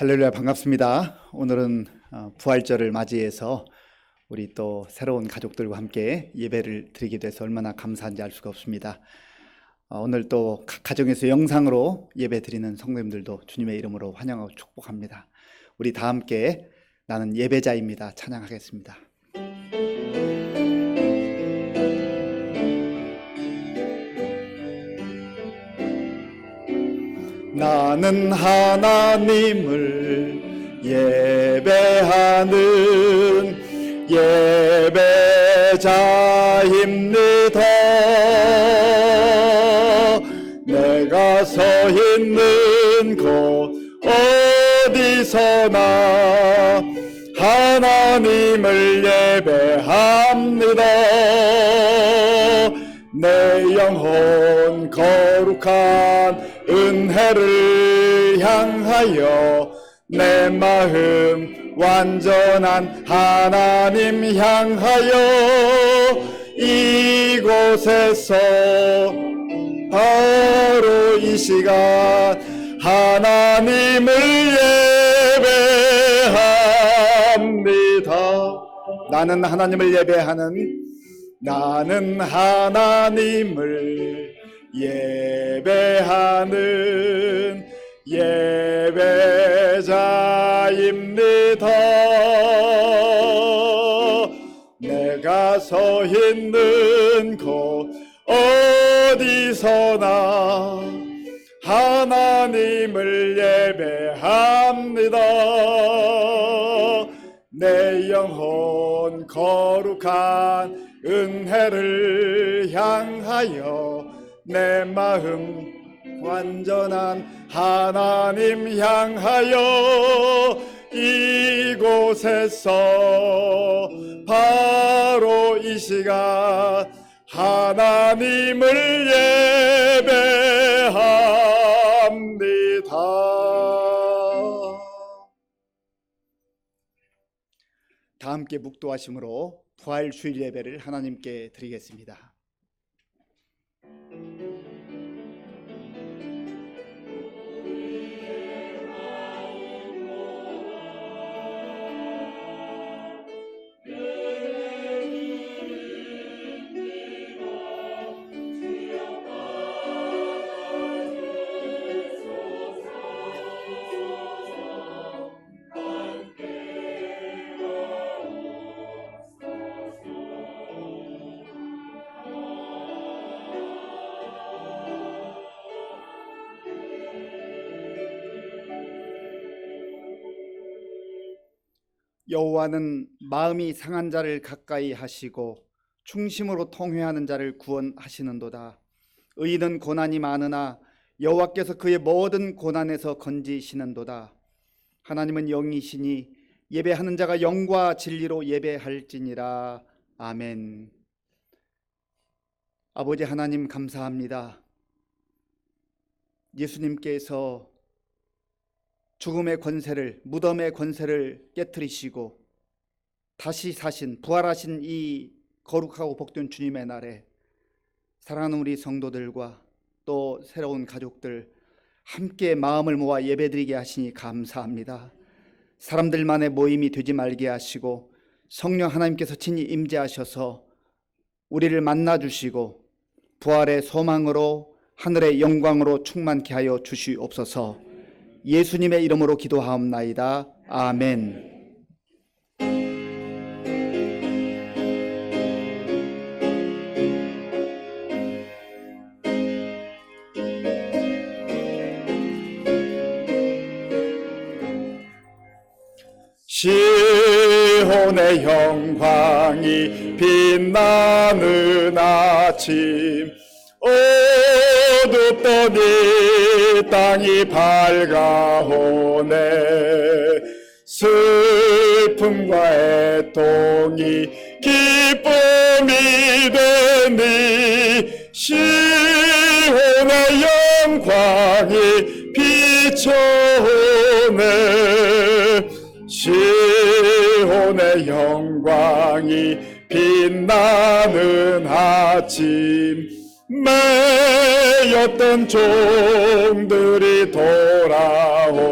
할렐루야, 반갑습니다. 오늘은 부활절을 맞이해서 우리 또 새로운 가족들과 함께 예배를 드리게 돼서 얼마나 감사한지 알 수가 없습니다. 오늘 또 각 가정에서 영상으로 예배 드리는 성도님들도 주님의 이름으로 환영하고 축복합니다. 우리 다 함께 나는 예배자입니다 찬양하겠습니다. 나는 하나님을 예배하는 예배자입니다. 내가 서 있는 곳 어디서나 하나님을 예배합니다. 내 영혼 거룩한 은혜를 향하여 내 마음 완전한 하나님 향하여 이곳에서 바로 이 시간 하나님을 예배합니다. 나는 하나님을 예배하는 예배하는 예배자입니다. 내가 서 있는 곳 어디서나 하나님을 예배합니다. 내 영혼 거룩한 은혜를 향하여 내 마음 완전한 하나님 향하여 이곳에서 바로 이 시간 하나님을 예배합니다. 다 함께 묵도하심으로 부활 주일 예배를 하나님께 드리겠습니다. 여호와는 마음이 상한 자를 가까이 하시고 충심으로 통회하는 자를 구원하시는도다. 의인은 고난이 많으나 여호와께서 그의 모든 고난에서 건지시는도다. 하나님은 영이시니 예배하는 자가 영과 진리로 예배할지니라. 아멘. 아버지 하나님 감사합니다. 예수님께서 죽음의 권세를, 무덤의 권세를 깨트리시고 다시 사신, 부활하신 이 거룩하고 복된 주님의 날에 사랑하는 우리 성도들과 또 새로운 가족들 함께 마음을 모아 예배드리게 하시니 감사합니다. 사람들만의 모임이 되지 말게 하시고 성령 하나님께서 친히 임재하셔서 우리를 만나주시고 부활의 소망으로 하늘의 영광으로 충만케 하여 주시옵소서. 예수님의 이름으로 기도하옵나이다. 아멘. 시온의 영광이 빛나는 아침 어둡던 이 땅이 밝아오네. 슬픔과 애통이 기쁨이 되니 시온의 영광이 비춰오네. 시온의 영광이 빛나는 아침 매였던 종들이 돌아오네.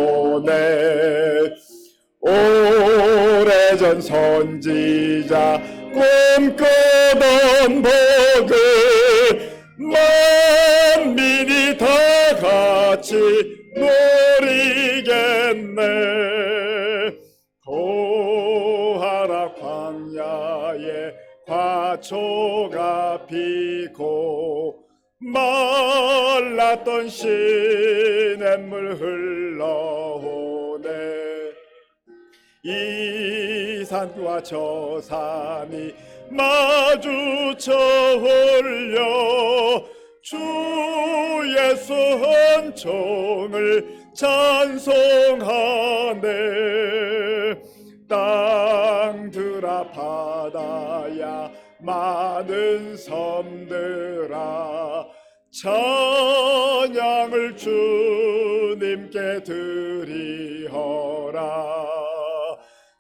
오래전 선지자 꿈꾸던 복을 만민이 다 같이 누리겠네. 고하라 광야에 화초가 피고 말랐던 시냇물 흘러오네. 이 산과 저 산이 마주쳐 올려 주 예수 은총을 찬송하네. 땅들아 바다야 많은 섬들아 찬양을 주님께 드리어라.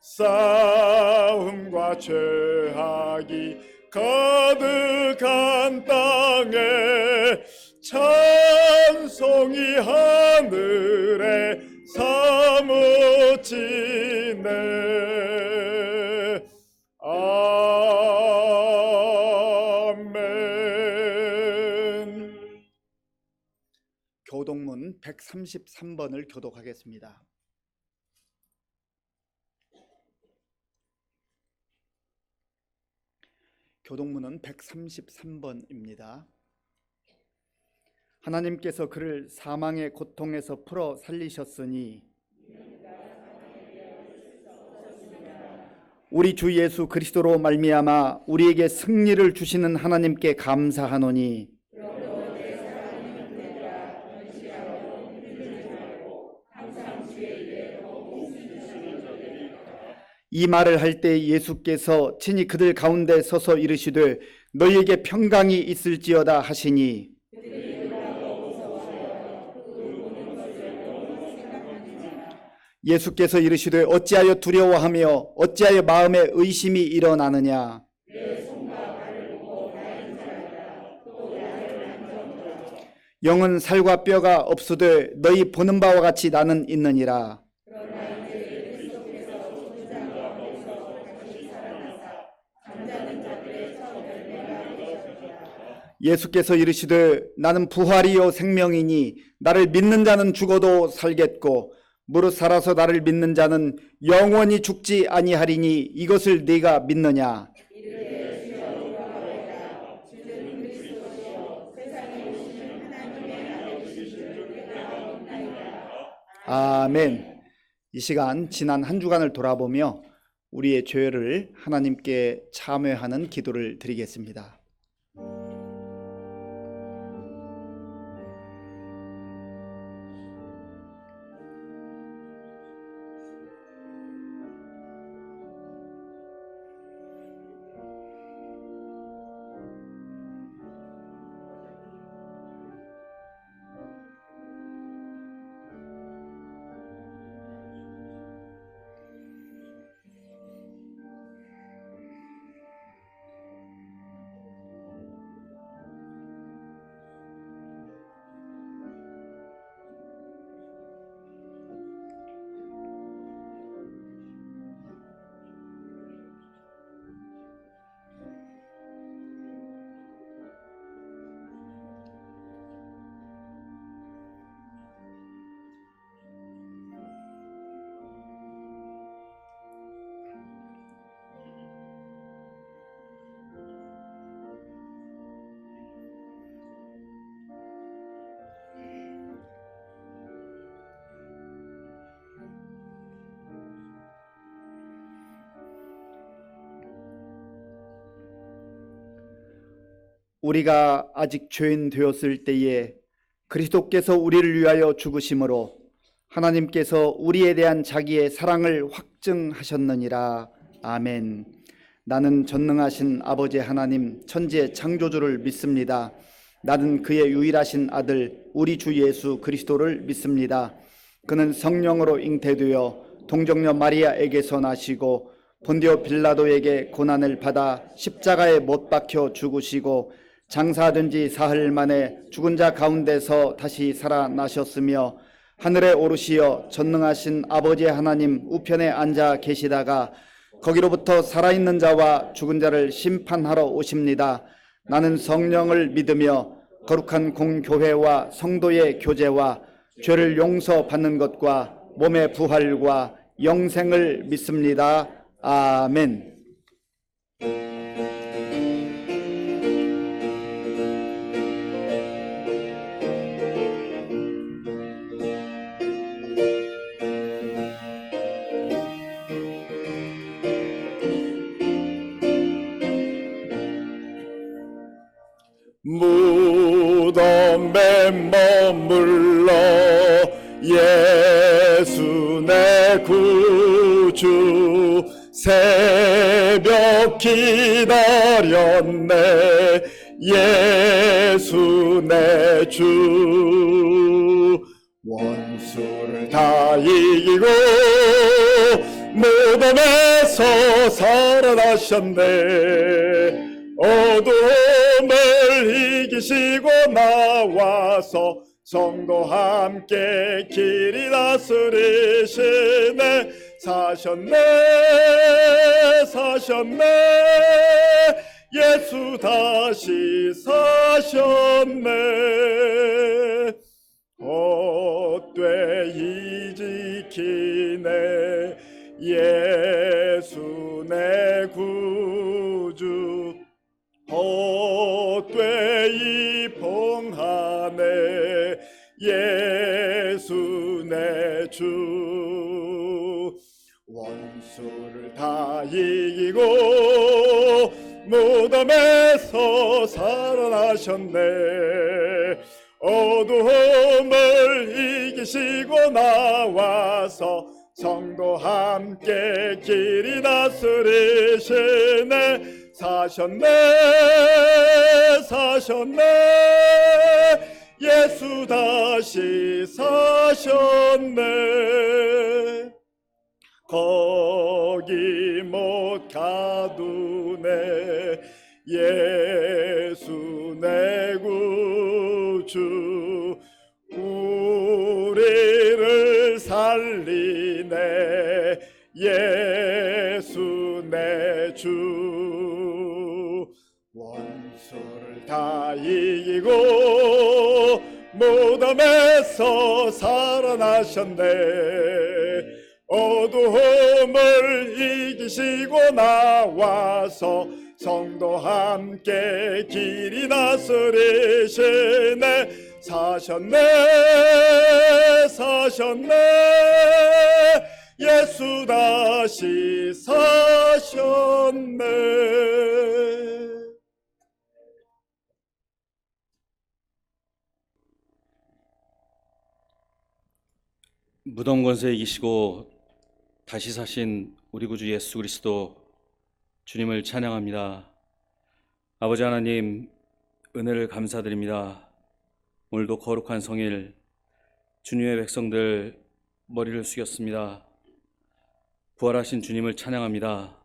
싸움과 죄악이 가득한 땅에 찬송이 하늘에 사무치네. 아멘. 교독문 133번을 교독하겠습니다. 교독문은 133번입니다. 하나님께서 그를 사망의 고통에서 풀어 살리셨으니 우리 주 예수 그리스도로 말미암아 우리에게 승리를 주시는 하나님께 감사하노니 이 말을 할 때 예수께서 친히 그들 가운데 서서 이르시되 너희에게 평강이 있을지어다 하시니 예수께서 이르시되 어찌하여 두려워하며 어찌하여 마음에 의심이 일어나느냐. 영은 살과 뼈가 없으되 너희 보는 바와 같이 나는 있느니라. 예수께서 이르시되 나는 부활이요 생명이니 나를 믿는 자는 죽어도 살겠고 무릇 살아서 나를 믿는 자는 영원히 죽지 아니하리니 이것을 네가 믿느냐. 아멘. 이 시간 지난 한 주간을 돌아보며 우리의 죄를 하나님께 참회하는 기도를 드리겠습니다. 우리가 아직 죄인 되었을 때에 그리스도께서 우리를 위하여 죽으심으로 하나님께서 우리에 대한 자기의 사랑을 확증하셨느니라. 아멘. 나는 전능하신 아버지 하나님 천지의 창조주를 믿습니다. 나는 그의 유일하신 아들 우리 주 예수 그리스도를 믿습니다. 그는 성령으로 잉태되어 동정녀 마리아에게서 나시고 본디오 빌라도에게 고난을 받아 십자가에 못 박혀 죽으시고 장사된 지 사흘 만에 죽은 자 가운데서 다시 살아나셨으며 하늘에 오르시어 전능하신 아버지 하나님 우편에 앉아 계시다가 거기로부터 살아있는 자와 죽은 자를 심판하러 오십니다. 나는 성령을 믿으며 거룩한 공교회와 성도의 교제와 죄를 용서받는 것과 몸의 부활과 영생을 믿습니다. 아멘. 무덤에 머물러 예수 내 구주 새벽 기다렸네 예수 내 주 원수를 다 이기고 무덤에서 살아나셨네 어둠을 이기시고 나와서 성도와 함께 길이 다스리시네 사셨네 예수 다시 사셨네 헛되이 지키네 예수 내 구주 헛되이 봉하네 예수 내 주 원수를 다 이기고 무덤에서 살아나셨네 어두움을 이기시고 나와서 성도와 함께 길이 다스리시네 사셨네 예수 다시 사셨네 거기 못 가두네 예수 내 구주 우리를 살리네 예수 내 주 원수를 다 이기고 무덤에서 살아나셨네 어두움을 이기시고 나와서 성도와 함께 길이 다스리시네 사셨네 예수 다시 사셨네 무덤 권세 이기시고 다시 사신 우리 구주 예수 그리스도 주님을 찬양합니다. 아버지 하나님 은혜를 감사드립니다. 오늘도 거룩한 성일 주님의 백성들 머리를 숙였습니다. 부활하신 주님을 찬양합니다.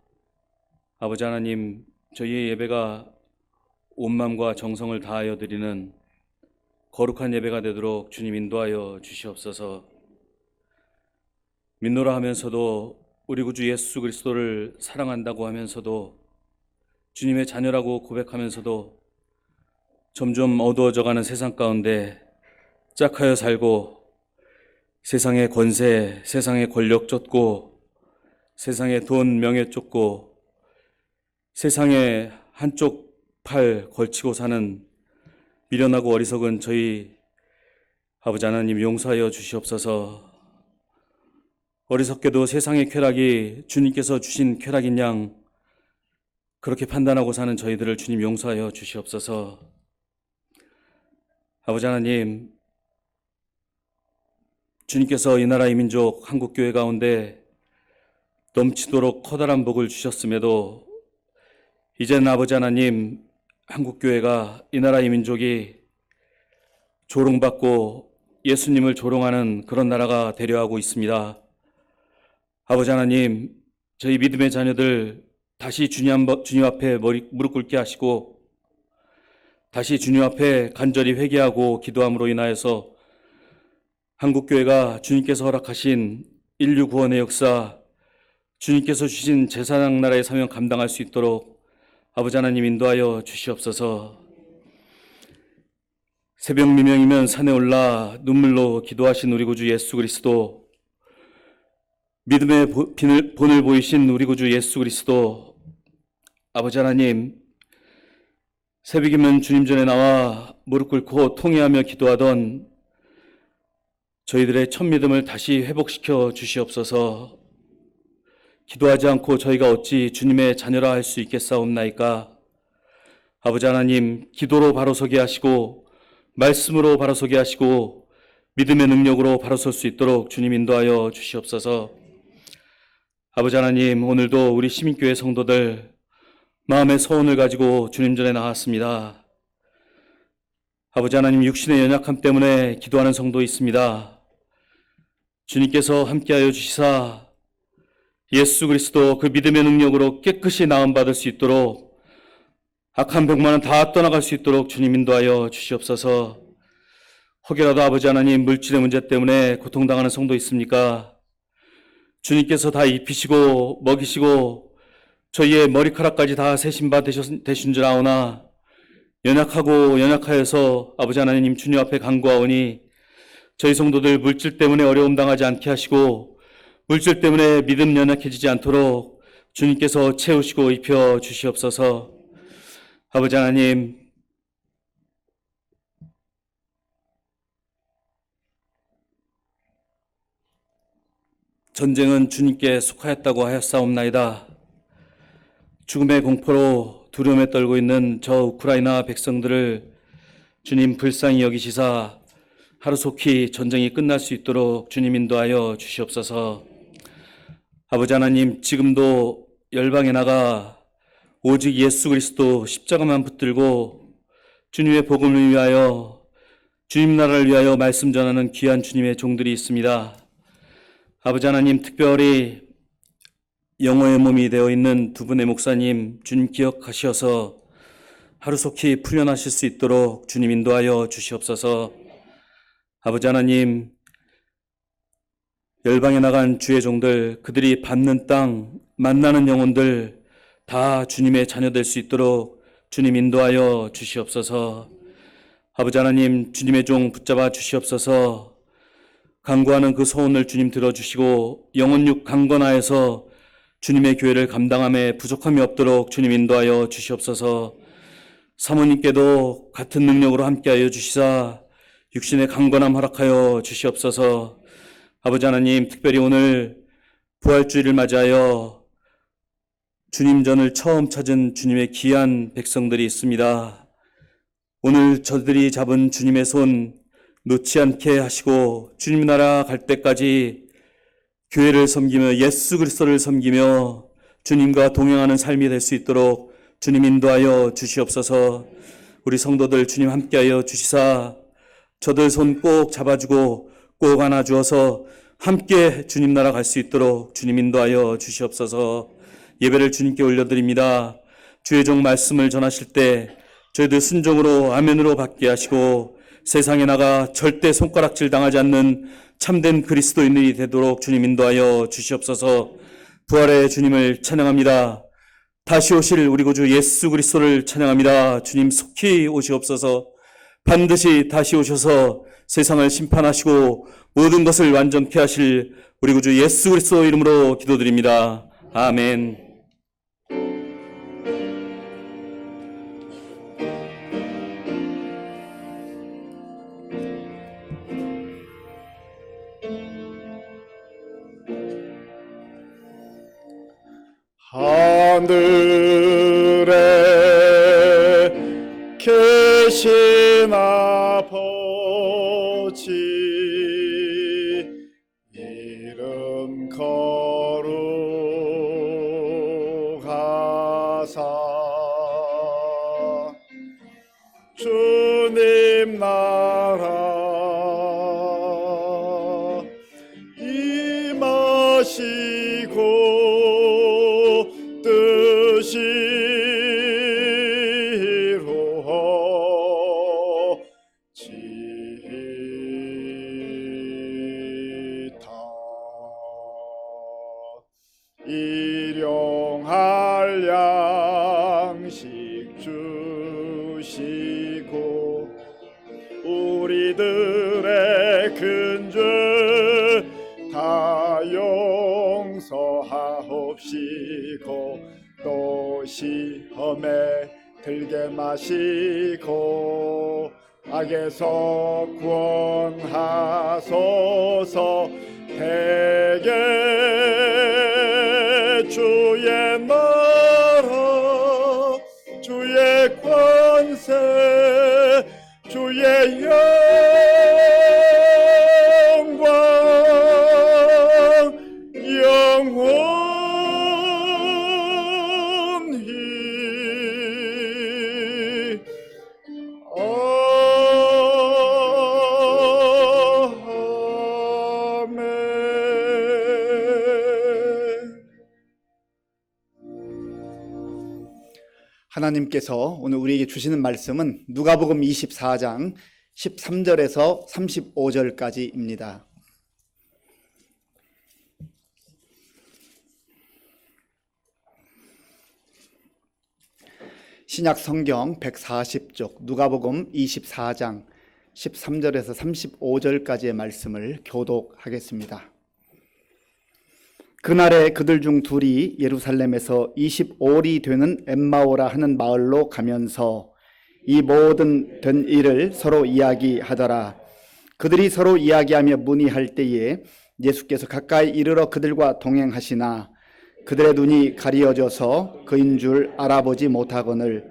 아버지 하나님 저희의 예배가 온 마음과 정성을 다하여 드리는 거룩한 예배가 되도록 주님 인도하여 주시옵소서. 믿노라 하면서도 우리 구주 예수 그리스도를 사랑한다고 하면서도 주님의 자녀라고 고백하면서도 점점 어두워져가는 세상 가운데 짝하여 살고 세상의 권세, 세상의 권력 쫓고 세상의 돈, 명예 쫓고 세상의 한쪽 팔 걸치고 사는 미련하고 어리석은 저희 아버지 하나님 용서하여 주시옵소서. 어리석게도 세상의 쾌락이 주님께서 주신 쾌락인 양 그렇게 판단하고 사는 저희들을 주님 용서하여 주시옵소서. 아버지 하나님, 주님께서 이 나라 이 민족 한국교회 가운데 넘치도록 커다란 복을 주셨음에도 이제는 아버지 하나님 한국교회가 이 나라 이 민족이 조롱받고 예수님을 조롱하는 그런 나라가 되려 하고 있습니다. 아버지 하나님, 저희 믿음의 자녀들 다시 주님 앞에 무릎 꿇게 하시고 다시 주님 앞에 간절히 회개하고 기도함으로 인하여서 한국교회가 주님께서 허락하신 인류 구원의 역사, 주님께서 주신 제사장 나라의 사명 감당할 수 있도록 아버지 하나님 인도하여 주시옵소서. 새벽 미명이면 산에 올라 눈물로 기도하신 우리 구주 예수 그리스도, 믿음의 본을 보이신 우리 구주 예수 그리스도, 아버지 하나님, 새벽이면 주님 전에 나와 무릎 꿇고 통회하며 기도하던 저희들의 첫 믿음을 다시 회복시켜 주시옵소서. 기도하지 않고 저희가 어찌 주님의 자녀라 할 수 있겠사옵나이까. 아버지 하나님, 기도로 바로 서게 하시고 말씀으로 바로 서게 하시고 믿음의 능력으로 바로 설 수 있도록 주님 인도하여 주시옵소서. 아버지 하나님, 오늘도 우리 시민교회 성도들 마음의 소원을 가지고 주님 전에 나왔습니다. 아버지 하나님, 육신의 연약함 때문에 기도하는 성도 있습니다. 주님께서 함께하여 주시사 예수 그리스도 그 믿음의 능력으로 깨끗이 나음받을 수 있도록 악한 병만은 다 떠나갈 수 있도록 주님 인도하여 주시옵소서. 혹여라도 아버지 하나님, 물질의 문제 때문에 고통당하는 성도 있습니까? 주님께서 다 입히시고 먹이시고 저희의 머리카락까지 다 세신 바 되신 줄 아오나 연약하고 연약하여서 아버지 하나님 주님 앞에 간구하오니 저희 성도들 물질 때문에 어려움 당하지 않게 하시고 물질 때문에 믿음 연약해지지 않도록 주님께서 채우시고 입혀 주시옵소서. 아버지 하나님, 전쟁은 주님께 속하였다고 하였사옵나이다. 죽음의 공포로 두려움에 떨고 있는 저 우크라이나 백성들을 주님 불쌍히 여기시사 하루속히 전쟁이 끝날 수 있도록 주님 인도하여 주시옵소서. 아버지 하나님, 지금도 열방에 나가 오직 예수 그리스도 십자가만 붙들고 주님의 복음을 위하여 주님 나라를 위하여 말씀 전하는 귀한 주님의 종들이 있습니다. 아버지 하나님, 특별히 영어의 몸이 되어 있는 두 분의 목사님 주님 기억하셔서 하루속히 풀려나실 수 있도록 주님 인도하여 주시옵소서. 아버지 하나님, 열방에 나간 주의 종들, 그들이 밟는 땅, 만나는 영혼들 다 주님의 자녀 될 수 있도록 주님 인도하여 주시옵소서. 아버지 하나님, 주님의 종 붙잡아 주시옵소서. 간구하는 그 소원을 주님 들어주시고 영혼육 강건하여서 주님의 교회를 감당함에 부족함이 없도록 주님 인도하여 주시옵소서. 사모님께도 같은 능력으로 함께하여 주시사 육신의 강건함 허락하여 주시옵소서. 아버지 하나님, 특별히 오늘 부활주일을 맞이하여 주님 전을 처음 찾은 주님의 귀한 백성들이 있습니다. 오늘 저들이 잡은 주님의 손 놓지 않게 하시고 주님 나라 갈 때까지 교회를 섬기며 예수 그리스도를 섬기며 주님과 동행하는 삶이 될 수 있도록 주님 인도하여 주시옵소서. 우리 성도들 주님 함께하여 주시사 저들 손 꼭 잡아주고 꼭 안아주어서 함께 주님 나라 갈 수 있도록 주님 인도하여 주시옵소서. 예배를 주님께 올려드립니다. 주의 종 말씀을 전하실 때 저희들 순종으로 아멘으로 받게 하시고 세상에 나가 절대 손가락질 당하지 않는 참된 그리스도인이 되도록 주님 인도하여 주시옵소서. 부활의 주님을 찬양합니다. 다시 오실 우리 구주 예수 그리스도를 찬양합니다. 주님 속히 오시옵소서. 반드시 다시 오셔서 세상을 심판하시고 모든 것을 완전케 하실 우리 구주 예수 그리스도 이름으로 기도드립니다. 아멘. 하늘에 계신 아버지 이름 거룩하사 주님 나라 임하시고 뜻이 일용할 양식 주시고 우리들의 근죄 다 용서하옵시고 또 시험에 들게 마시고 악에서 구원하소서. 대개 주의 나라 주의 권세 주의 영광 영원히 하나님께서 오늘 우리에게 주시는 말씀은 누가복음 24장 13절에서 35절까지입니다. 신약 성경 140쪽 누가복음 24장 13절에서 35절까지의 말씀을 교독하겠습니다. 그날에 그들 중 둘이 예루살렘에서 25里되는 엠마오라 하는 마을로 가면서 이 모든 된 일을 서로 이야기하더라. 그들이 서로 이야기하며 문의할 때에 예수께서 가까이 이르러 그들과 동행하시나 그들의 눈이 가리어져서 그인 줄 알아보지 못하거늘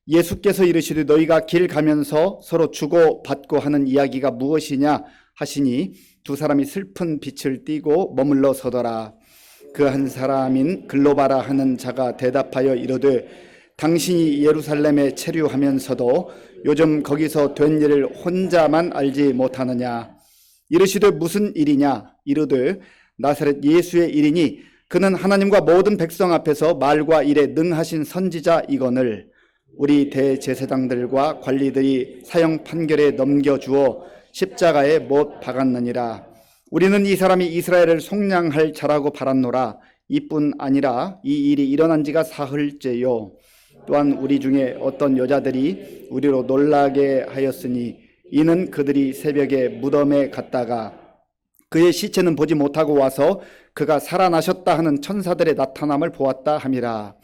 예수께서 이르시되 너희가 길 가면서 서로 주고 받고 하는 이야기가 무엇이냐 하시니 두 사람이 슬픈 빛을 띠고 머물러 서더라. 그 한 사람인 글로바라 하는 자가 대답하여 이르되 당신이 예루살렘에 체류하면서도 요즘 거기서 된 일을 혼자만 알지 못하느냐. 이르시되 무슨 일이냐. 이르되 나사렛 예수의 일이니 그는 하나님과 모든 백성 앞에서 말과 일에 능하신 선지자이거늘 우리 대제사장들과 관리들이 사형 판결에 넘겨주어 십자가에 못 박았느니라. 우리는 이 사람이 이스라엘을 속량할 자라고 바랐노라. 이뿐 아니라 이 일이 일어난 지가 사흘째요. 또한 우리 중에 어떤 여자들이 우리로 놀라게 하였으니 이는 그들이 새벽에 무덤에 갔다가 그의 시체는 보지 못하고 와서 그가 살아나셨다 하는 천사들의 나타남을 보았다 함이라.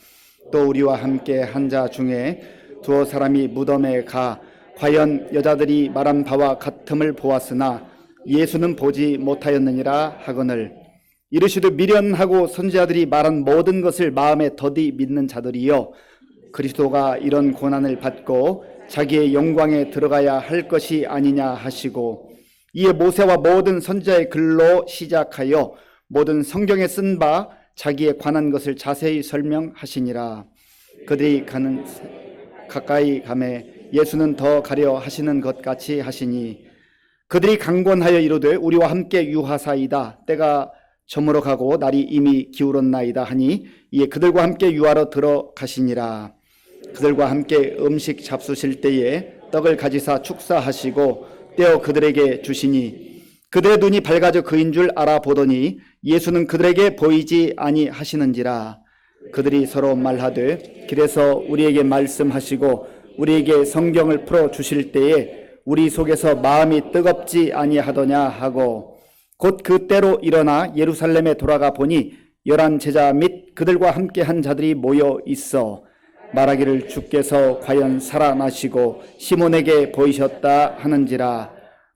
또 우리와 함께 한 자 중에 두어 사람이 무덤에 가 과연 여자들이 말한 바와 같음을 보았으나 예수는 보지 못하였느니라 하거늘 이르시되 미련하고 선지자들이 말한 모든 것을 마음에 더디 믿는 자들이여 그리스도가 이런 고난을 받고 자기의 영광에 들어가야 할 것이 아니냐 하시고 이에 모세와 모든 선지자의 글로 시작하여 모든 성경에 쓴 바 자기에 관한 것을 자세히 설명하시니라. 그들이 가까이 가매 예수는 더 가려 하시는 것 같이 하시니 그들이 강권하여 이르되 우리와 함께 유하사이다. 때가 저물어 가고 날이 이미 기울었나이다 하니 이에 그들과 함께 유하러 들어가시니라. 그들과 함께 음식 잡수실 때에 떡을 가지사 축사하시고 떼어 그들에게 주시니 그들의 눈이 밝아져 그인 줄 알아보더니 예수는 그들에게 보이지 아니하시는지라. 그들이 서로 말하되 길에서 우리에게 말씀하시고 우리에게 성경을 풀어 주실 때에 우리 속에서 마음이 뜨겁지 아니하더냐 하고 곧 그때로 일어나 예루살렘에 돌아가 보니 11 제자 및 그들과 함께 한 자들이 모여 있어 말하기를 주께서 과연 살아나시고 시몬에게 보이셨다 하는지라.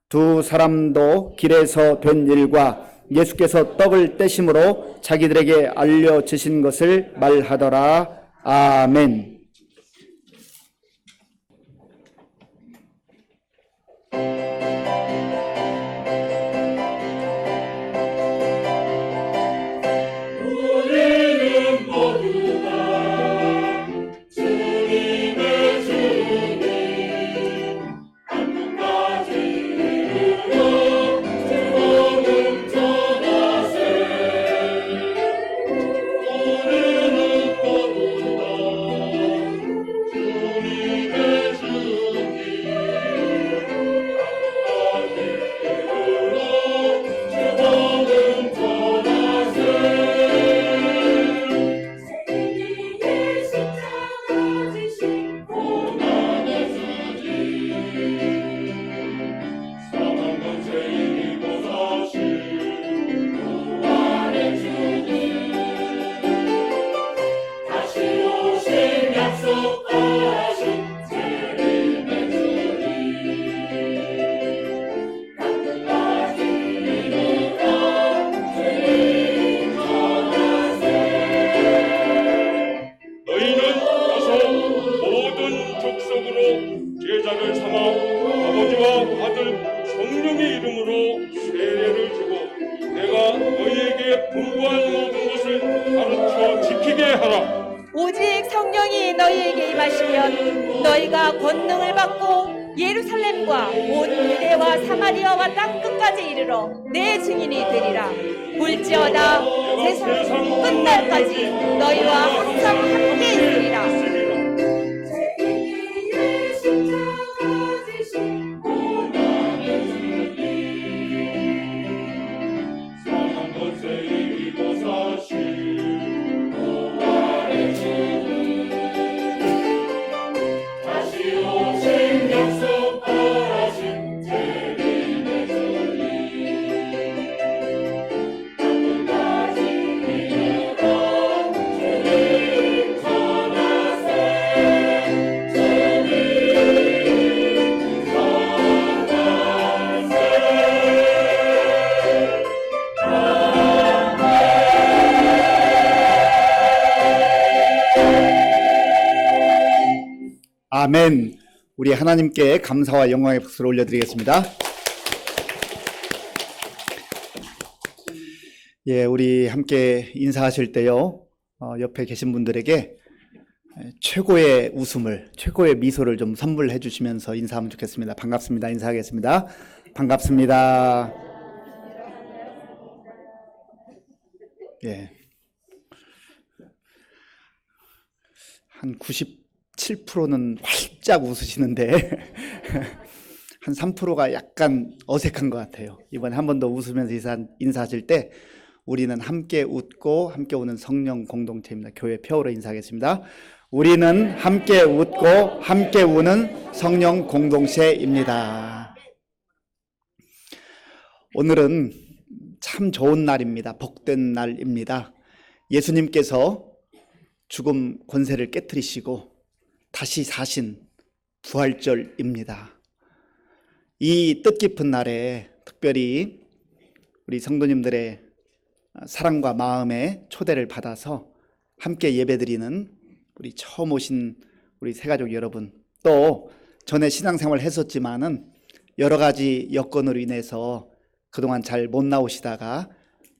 두 사람도 길에서 된 일과 예수께서 떡을 떼심으로 자기들에게 알려주신 것을 말하더라. 아멘. 부활 모든 것을 가르쳐 지키게 하라. 오직 성령이 너희에게 임하시면 너희가 권능을 받고 예루살렘과 온 유대와 사마리아와 땅 끝까지 이르러 내 증인이 되리라. 볼지어다 세상 끝날까지 너희와 항상 함께 있으리라. 아멘. 우리 하나님께 감사와 영광의 박수를 올려드리겠습니다. 예, 우리 함께 인사하실 때요, 옆에 계신 분들에게 최고의 웃음을, 최고의 미소를 좀 선물해 주시면서 인사하면 좋겠습니다. 반갑습니다. 인사하겠습니다. 반갑습니다. 예. 한 97%는 활짝 웃으시는데 한 3%가 약간 어색한 것 같아요. 이번에 한 번 더 웃으면서 인사하실 때 우리는 함께 웃고 함께 우는 성령 공동체입니다. 교회 표어로 인사하겠습니다. 우리는 함께 웃고 함께 우는 성령 공동체입니다. 오늘은 참 좋은 날입니다. 복된 날입니다. 예수님께서 죽음 권세를 깨뜨리시고 다시 사신 부활절입니다. 이 뜻깊은 날에 특별히 우리 성도님들의 사랑과 마음의 초대를 받아서 함께 예배드리는 우리 처음 오신 우리 새가족 여러분, 또 전에 신앙생활 했었지만은 여러 가지 여건으로 인해서 그동안 잘 못 나오시다가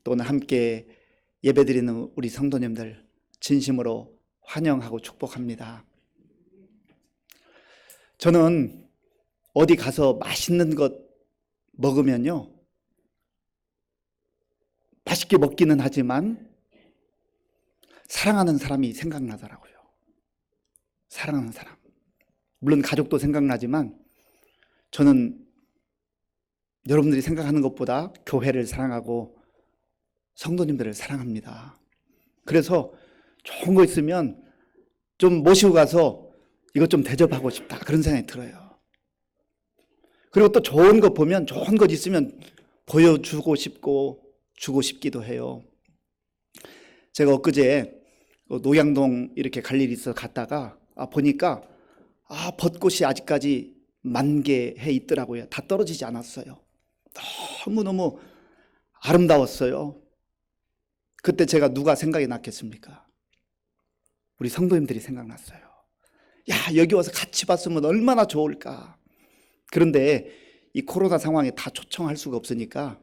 또 오늘 함께 예배드리는 우리 성도님들 진심으로 환영하고 축복합니다. 저는 어디 가서 맛있는 것 먹으면요, 맛있게 먹기는 하지만 사랑하는 사람이 생각나더라고요. 사랑하는 사람. 물론 가족도 생각나지만 저는 여러분들이 생각하는 것보다 교회를 사랑하고 성도님들을 사랑합니다. 그래서 좋은 거 있으면 좀 모시고 가서 이것 좀 대접하고 싶다, 그런 생각이 들어요. 그리고 또 좋은 거 보면, 좋은 것 있으면 보여주고 싶고 주고 싶기도 해요. 제가 엊그제 노양동 이렇게 갈 일이 있어서 갔다가 보니까 벚꽃이 아직까지 만개해 있더라고요. 다 떨어지지 않았어요. 너무너무 아름다웠어요. 그때 제가 누가 생각이 났겠습니까? 우리 성도님들이 생각났어요. 야, 여기 와서 같이 봤으면 얼마나 좋을까. 그런데 이 코로나 상황에 다 초청할 수가 없으니까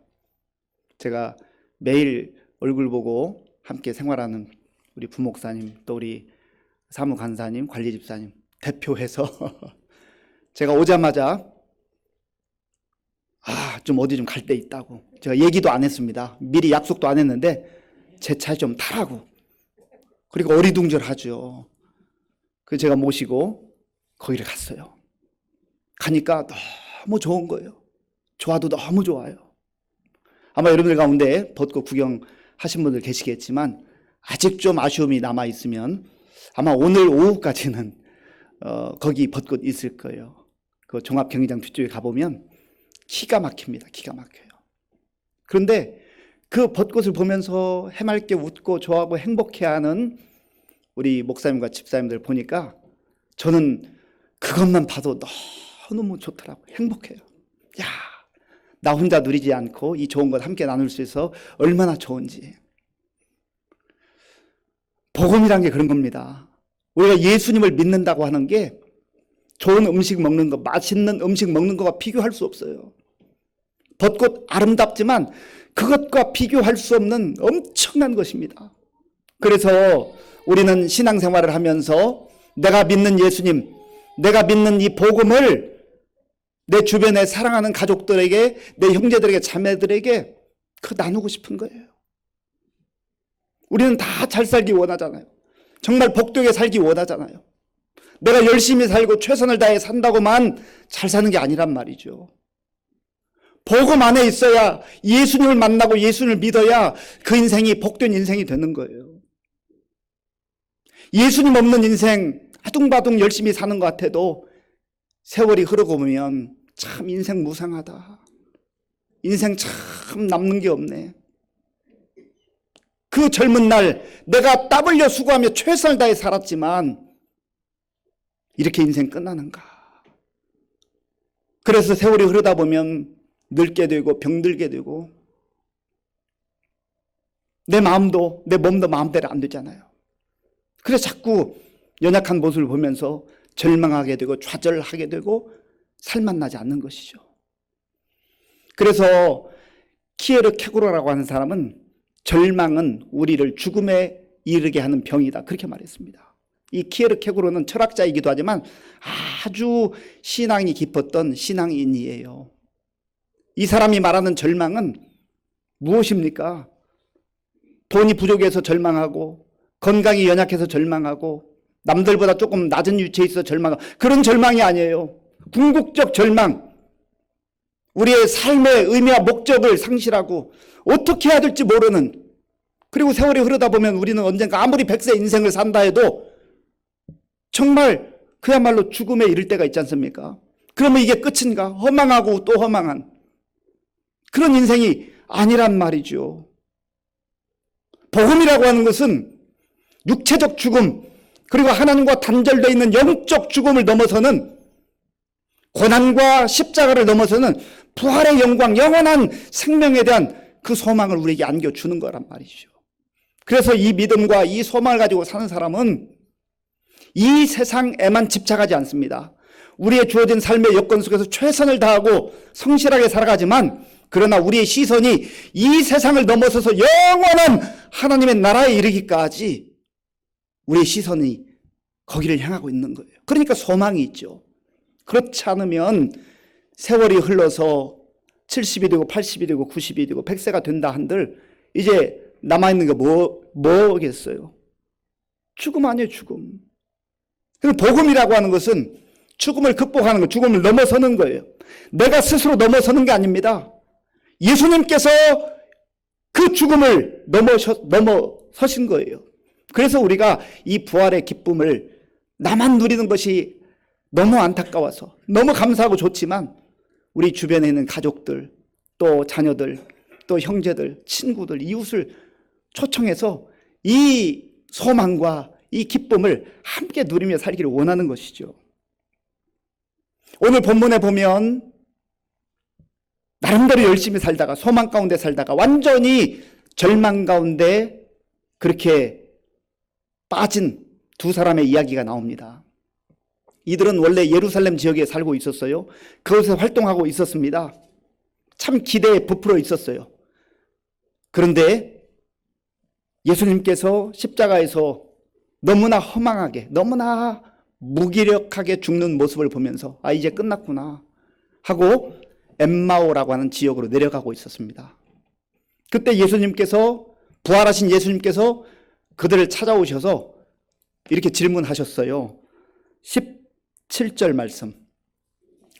제가 매일 얼굴 보고 함께 생활하는 우리 부목사님, 또 우리 사무간사님, 관리집사님 대표해서 제가 오자마자 좀 어디 좀 갈 데 있다고, 제가 얘기도 안 했습니다. 미리 약속도 안 했는데 제 차에 좀 타라고. 그리고 어리둥절하죠. 그래서 제가 모시고 거기를 갔어요. 가니까 너무 좋은 거예요. 좋아도 너무 좋아요. 아마 여러분들 가운데 벚꽃 구경하신 분들 계시겠지만 아직 좀 아쉬움이 남아있으면 아마 오늘 오후까지는 거기 벚꽃 있을 거예요. 그 종합경기장 뒤쪽에 가보면 기가 막힙니다. 기가 막혀요. 그런데 그 벚꽃을 보면서 해맑게 웃고 좋아하고 행복해하는 우리 목사님과 집사님들 보니까 저는 그것만 봐도 너무 좋더라고요. 행복해요. 야, 나 혼자 누리지 않고 이 좋은 것 함께 나눌 수 있어 얼마나 좋은지. 복음이란 게 그런 겁니다. 우리가 예수님을 믿는다고 하는 게 좋은 음식 먹는 거, 맛있는 음식 먹는 거와 비교할 수 없어요. 벚꽃 아름답지만 그것과 비교할 수 없는 엄청난 것입니다. 그래서 우리는 신앙생활을 하면서 내가 믿는 예수님, 내가 믿는 이 복음을 내 주변에 사랑하는 가족들에게, 내 형제들에게, 자매들에게 나누고 싶은 거예요. 우리는 다 잘 살기 원하잖아요. 정말 복되게 살기 원하잖아요. 내가 열심히 살고 최선을 다해 산다고만 잘 사는 게 아니란 말이죠. 복음 안에 있어야, 예수님을 만나고 예수님을 믿어야 그 인생이 복된 인생이 되는 거예요. 예수님 없는 인생 아둥바둥 열심히 사는 것 같아도 세월이 흐르고 보면 참 인생 무상하다. 인생 참 남는 게 없네. 그 젊은 날 내가 땀 흘려 수고하며 최선을 다해 살았지만 이렇게 인생 끝나는가. 그래서 세월이 흐르다 보면 늙게 되고 병들게 되고 내 마음도, 내 몸도 마음대로 안 되잖아요. 그래서 자꾸 연약한 모습을 보면서 절망하게 되고 좌절하게 되고 살맛나지 않는 것이죠. 그래서 키에르 케고로라고 하는 사람은 절망은 우리를 죽음에 이르게 하는 병이다, 그렇게 말했습니다. 이 키에르 케고로는 철학자이기도 하지만 아주 신앙이 깊었던 신앙인이에요. 이 사람이 말하는 절망은 무엇입니까? 돈이 부족해서 절망하고, 건강이 연약해서 절망하고, 남들보다 조금 낮은 위치에 있어 절망하고, 그런 절망이 아니에요. 궁극적 절망. 우리의 삶의 의미와 목적을 상실하고 어떻게 해야 될지 모르는, 그리고 세월이 흐르다 보면 우리는 언젠가 아무리 100세 인생을 산다 해도 정말 그야말로 죽음에 이를 때가 있지 않습니까? 그러면 이게 끝인가? 허망하고 또 허망한 그런 인생이 아니란 말이죠. 복음이라고 하는 것은 육체적 죽음, 그리고 하나님과 단절되어 있는 영적 죽음을 넘어서는, 고난과 십자가를 넘어서는 부활의 영광, 영원한 생명에 대한 그 소망을 우리에게 안겨주는 거란 말이죠. 그래서 이 믿음과 이 소망을 가지고 사는 사람은 이 세상에만 집착하지 않습니다. 우리의 주어진 삶의 여건 속에서 최선을 다하고 성실하게 살아가지만, 그러나 우리의 시선이 이 세상을 넘어서서 영원한 하나님의 나라에 이르기까지 우리의 시선이 거기를 향하고 있는 거예요. 그러니까 소망이 있죠. 그렇지 않으면 세월이 흘러서 70이 되고 80이 되고 90이 되고 100세가 된다 한들 이제 남아있는 게 뭐겠어요? 죽음 아니에요, 죽음. 복음이라고 하는 것은 죽음을 극복하는 거, 죽음을 넘어서는 거예요. 내가 스스로 넘어서는 게 아닙니다. 예수님께서 그 죽음을 넘어서신 거예요. 그래서 우리가 이 부활의 기쁨을 나만 누리는 것이 너무 안타까워서, 너무 감사하고 좋지만 우리 주변에 있는 가족들, 또 자녀들, 또 형제들, 친구들, 이웃을 초청해서 이 소망과 이 기쁨을 함께 누리며 살기를 원하는 것이죠. 오늘 본문에 보면 나름대로 열심히 살다가, 소망 가운데 살다가 완전히 절망 가운데 그렇게 빠진 두 사람의 이야기가 나옵니다. 이들은 원래 예루살렘 지역에 살고 있었어요. 그곳에서 활동하고 있었습니다. 참 기대에 부풀어 있었어요. 그런데 예수님께서 십자가에서 너무나 허망하게, 너무나 무기력하게 죽는 모습을 보면서 이제 끝났구나 하고 엠마오라고 하는 지역으로 내려가고 있었습니다. 그때 예수님께서, 부활하신 예수님께서 그들을 찾아오셔서 이렇게 질문하셨어요. 17절 말씀,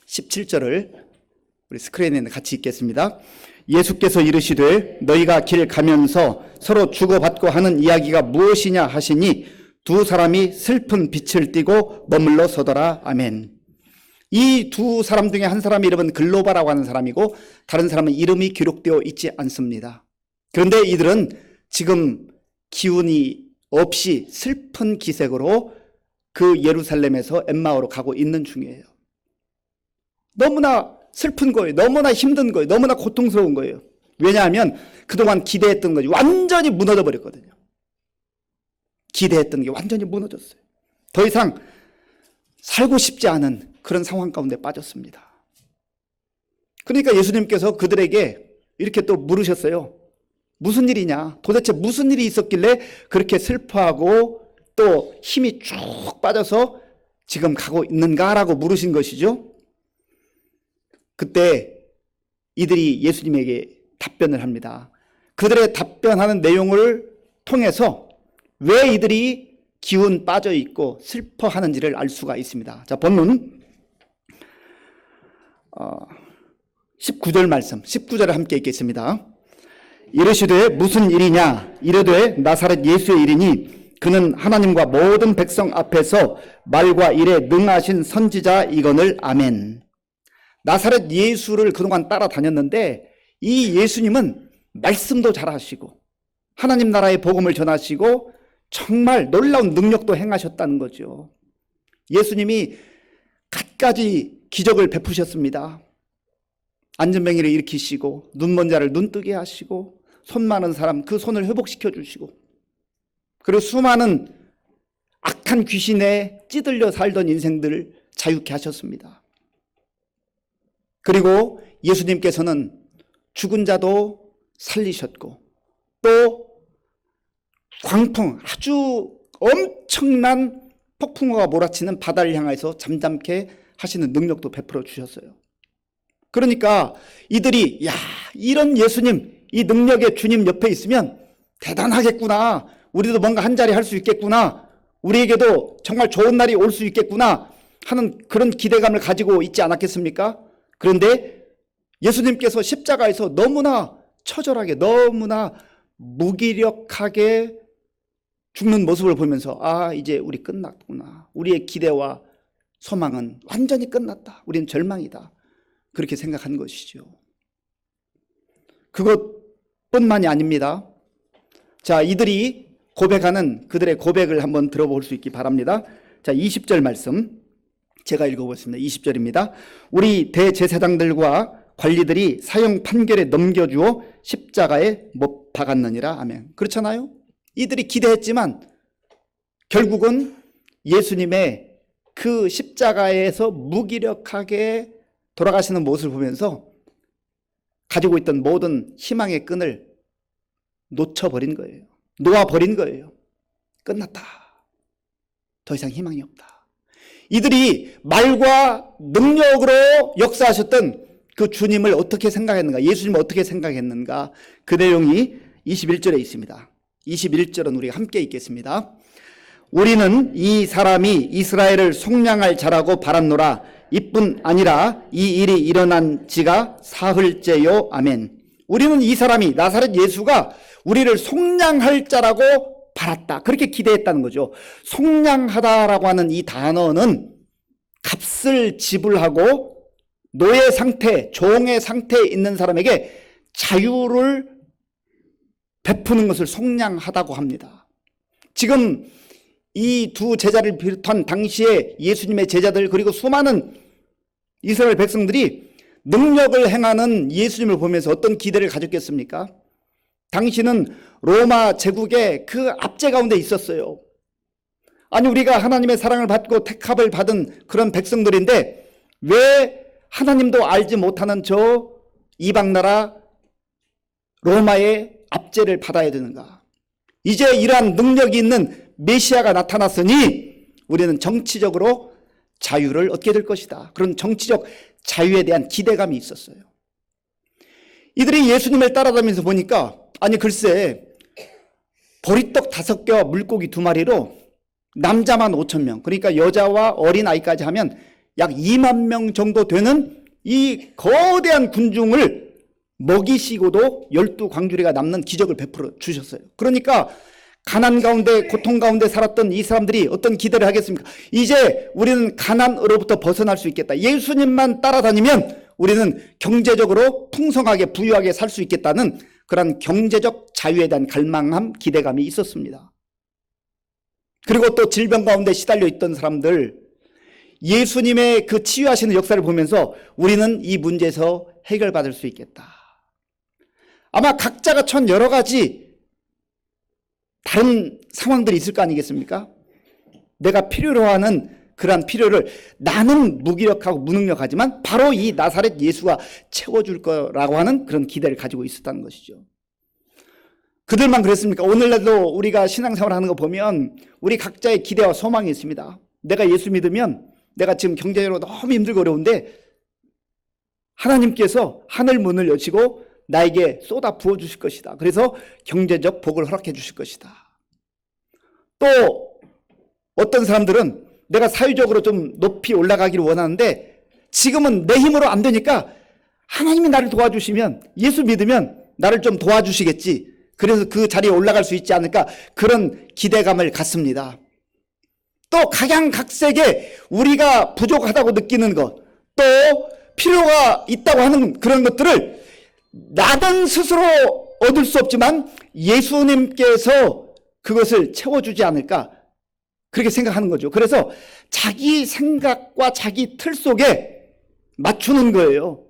17절을 우리 스크린에 같이 읽겠습니다. 예수께서 이르시되 너희가 길 가면서 서로 주고받고 하는 이야기가 무엇이냐 하시니 두 사람이 슬픈 빛을 띠고 머물러 서더라. 아멘. 이 두 사람 중에 한 사람의 이름은 글로바라고 하는 사람이고 다른 사람은 이름이 기록되어 있지 않습니다. 그런데 이들은 지금 기운이 없이 슬픈 기색으로 그 예루살렘에서 엠마오로 가고 있는 중이에요. 너무나 슬픈 거예요. 너무나 힘든 거예요. 너무나 고통스러운 거예요. 왜냐하면 그동안 기대했던 것이 완전히 무너져 버렸거든요. 기대했던 게 완전히 무너졌어요. 더 이상 살고 싶지 않은 그런 상황 가운데 빠졌습니다. 그러니까 예수님께서 그들에게 이렇게 또 물으셨어요. 무슨 일이냐? 도대체 무슨 일이 있었길래 그렇게 슬퍼하고 또 힘이 쭉 빠져서 지금 가고 있는가라고 물으신 것이죠. 그때 이들이 예수님에게 답변을 합니다. 그들의 답변하는 내용을 통해서 왜 이들이 기운 빠져 있고 슬퍼하는지를 알 수가 있습니다. 자, 본문 19절 말씀, 19절에 함께 읽겠습니다. 이르시되 무슨 일이냐? 이르되 나사렛 예수의 일이니 그는 하나님과 모든 백성 앞에서 말과 일에 능하신 선지자이거늘. 아멘. 나사렛 예수를 그동안 따라다녔는데 이 예수님은 말씀도 잘하시고 하나님 나라의 복음을 전하시고 정말 놀라운 능력도 행하셨다는 거죠. 예수님이 갖가지 기적을 베푸셨습니다. 안전병이를 일으키시고 눈먼 자를 눈뜨게 하시고 손 많은 사람 그 손을 회복시켜 주시고 그리고 수많은 악한 귀신에 찌들려 살던 인생들을 자유케 하셨습니다. 그리고 예수님께서는 죽은 자도 살리셨고 또 광풍, 아주 엄청난 폭풍우가 몰아치는 바다를 향해서 잠잠케 하시는 능력도 베풀어 주셨어요. 그러니까 이들이 이런 예수님, 이 능력의 주님 옆에 있으면 대단하겠구나, 우리도 뭔가 한 자리 할 수 있겠구나, 우리에게도 정말 좋은 날이 올 수 있겠구나 하는 그런 기대감을 가지고 있지 않았겠습니까? 그런데 예수님께서 십자가에서 너무나 처절하게, 너무나 무기력하게 죽는 모습을 보면서 이제 우리 끝났구나, 우리의 기대와 소망은 완전히 끝났다, 우리는 절망이다, 그렇게 생각한 것이죠. 그것뿐만이 아닙니다. 자, 이들이 고백하는 그들의 고백을 한번 들어볼 수 있기 바랍니다. 자, 20절 말씀 제가 읽어보겠습니다. 20절입니다. 우리 대제사장들과 관리들이 사형 판결에 넘겨주어 십자가에 못 박았느니라. 아멘. 그렇잖아요. 이들이 기대했지만 결국은 예수님의 그 십자가에서 무기력하게 돌아가시는 모습을 보면서 가지고 있던 모든 희망의 끈을 놓쳐버린 거예요. 놓아버린 거예요. 끝났다. 더 이상 희망이 없다. 이들이 말과 능력으로 역사하셨던 그 주님을 어떻게 생각했는가, 예수님을 어떻게 생각했는가, 그 내용이 21절에 있습니다. 21절은 우리가 함께 읽겠습니다. 우리는 이 사람이 이스라엘을 속량할 자라고 바랐노라. 이뿐 아니라 이 일이 일어난 지가 사흘째요. 아멘. 우리는 이 사람이, 나사렛 예수가 우리를 속량할 자라고 바랐다, 그렇게 기대했다는 거죠. 속량하다라고 하는 이 단어는 값을 지불하고 노예 상태, 종의 상태에 있는 사람에게 자유를 베푸는 것을 속량하다고 합니다. 지금 이 두 제자를 비롯한 당시에 예수님의 제자들 그리고 수많은 이스라엘 백성들이 능력을 행하는 예수님을 보면서 어떤 기대를 가졌겠습니까? 당신은 로마 제국의 그 압제 가운데 있었어요. 아니, 우리가 하나님의 사랑을 받고 택합을 받은 그런 백성들인데 왜 하나님도 알지 못하는 저 이방나라 로마의 압제를 받아야 되는가? 이제 이러한 능력이 있는 메시아가 나타났으니 우리는 정치적으로 자유를 얻게 될 것이다. 그런 정치적 자유에 대한 기대감이 있었어요. 이들이 예수님을 따라다니면서 보니까 아니 글쎄 보리떡 5개와 물고기 2마리로 남자만 5,000명, 그러니까 여자와 어린아이까지 하면 약 2만 명 정도 되는 이 거대한 군중을 먹이시고도 12광주리가 남는 기적을 베풀어 주셨어요. 그러니까 가난 가운데, 고통 가운데 살았던 이 사람들이 어떤 기대를 하겠습니까? 이제 우리는 가난으로부터 벗어날 수 있겠다. 예수님만 따라다니면 우리는 경제적으로 풍성하게 부유하게 살 수 있겠다는 그런 경제적 자유에 대한 갈망함, 기대감이 있었습니다. 그리고 또 질병 가운데 시달려 있던 사람들, 예수님의 그 치유하시는 역사를 보면서 우리는 이 문제에서 해결받을 수 있겠다. 아마 각자가 천 여러 가지 다른 상황들이 있을 거 아니겠습니까? 내가 필요로 하는 그러한 필요를 나는 무기력하고 무능력하지만 바로 이 나사렛 예수가 채워줄 거라고 하는 그런 기대를 가지고 있었다는 것이죠. 그들만 그랬습니까? 오늘날도 우리가 신앙생활하는 거 보면 우리 각자의 기대와 소망이 있습니다. 내가 예수 믿으면 내가 지금 경제적으로 너무 힘들고 어려운데 하나님께서 하늘 문을 여시고 나에게 쏟아 부어 주실 것이다. 그래서 경제적 복을 허락해 주실 것이다. 또 어떤 사람들은 내가 사회적으로 좀 높이 올라가기를 원하는데 지금은 내 힘으로 안 되니까 하나님이 나를 도와주시면, 예수 믿으면 나를 좀 도와주시겠지, 그래서 그 자리에 올라갈 수 있지 않을까, 그런 기대감을 갖습니다. 또 각양각색의 우리가 부족하다고 느끼는 것, 또 필요가 있다고 하는 그런 것들을 나는 스스로 얻을 수 없지만 예수님께서 그것을 채워주지 않을까, 그렇게 생각하는 거죠. 그래서 자기 생각과 자기 틀 속에 맞추는 거예요.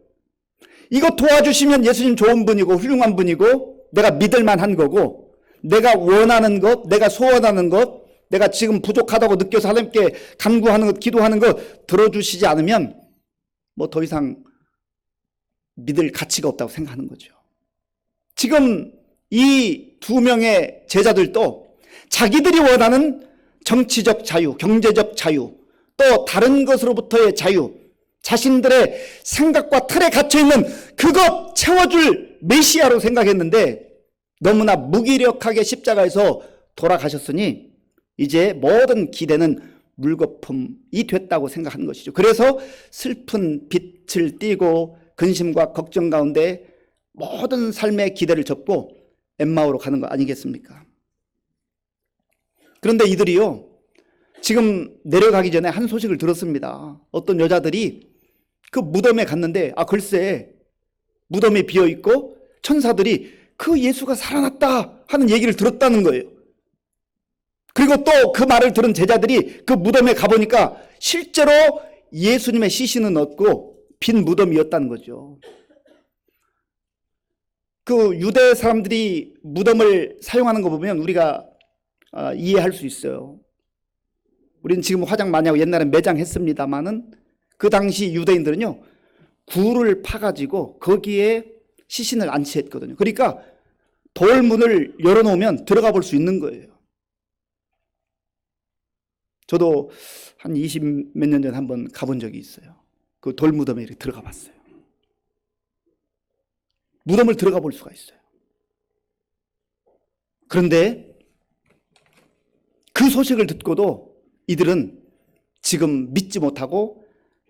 이거 도와주시면 예수님 좋은 분이고 훌륭한 분이고 내가 믿을 만한 거고, 내가 원하는 것, 내가 소원하는 것, 내가 지금 부족하다고 느껴서 하나님께 간구하는 것, 기도하는 것 들어주시지 않으면 뭐 더 이상 믿을 가치가 없다고 생각하는 거죠. 지금 이 두 명의 제자들도 자기들이 원하는 정치적 자유, 경제적 자유, 또 다른 것으로부터의 자유, 자신들의 생각과 틀에 갇혀있는 그것 채워줄 메시아로 생각했는데 너무나 무기력하게 십자가에서 돌아가셨으니 이제 모든 기대는 물거품이 됐다고 생각하는 것이죠. 그래서 슬픈 빛을 띠고 근심과 걱정 가운데 모든 삶의 기대를 접고 엠마오로 가는 거 아니겠습니까? 그런데 이들이요, 지금 내려가기 전에 한 소식을 들었습니다. 어떤 여자들이 그 무덤에 갔는데 글쎄 무덤이 비어있고 천사들이 그 예수가 살아났다 하는 얘기를 들었다는 거예요. 그리고 또 그 말을 들은 제자들이 그 무덤에 가보니까 실제로 예수님의 시신은 없고 빈 무덤이었다는 거죠. 그 유대 사람들이 무덤을 사용하는 거 보면 우리가 이해할 수 있어요. 우리는 지금 화장 많이 하고 옛날엔 매장했습니다마는 그 당시 유대인들은요, 굴을 파가지고 거기에 시신을 안치했거든요. 그러니까 돌문을 열어놓으면 들어가 볼 수 있는 거예요. 저도 한 20 몇 년 전에 한번 가본 적이 있어요. 그 돌무덤에 이렇게 들어가 봤어요. 무덤을 들어가 볼 수가 있어요. 그런데 그 소식을 듣고도 이들은 지금 믿지 못하고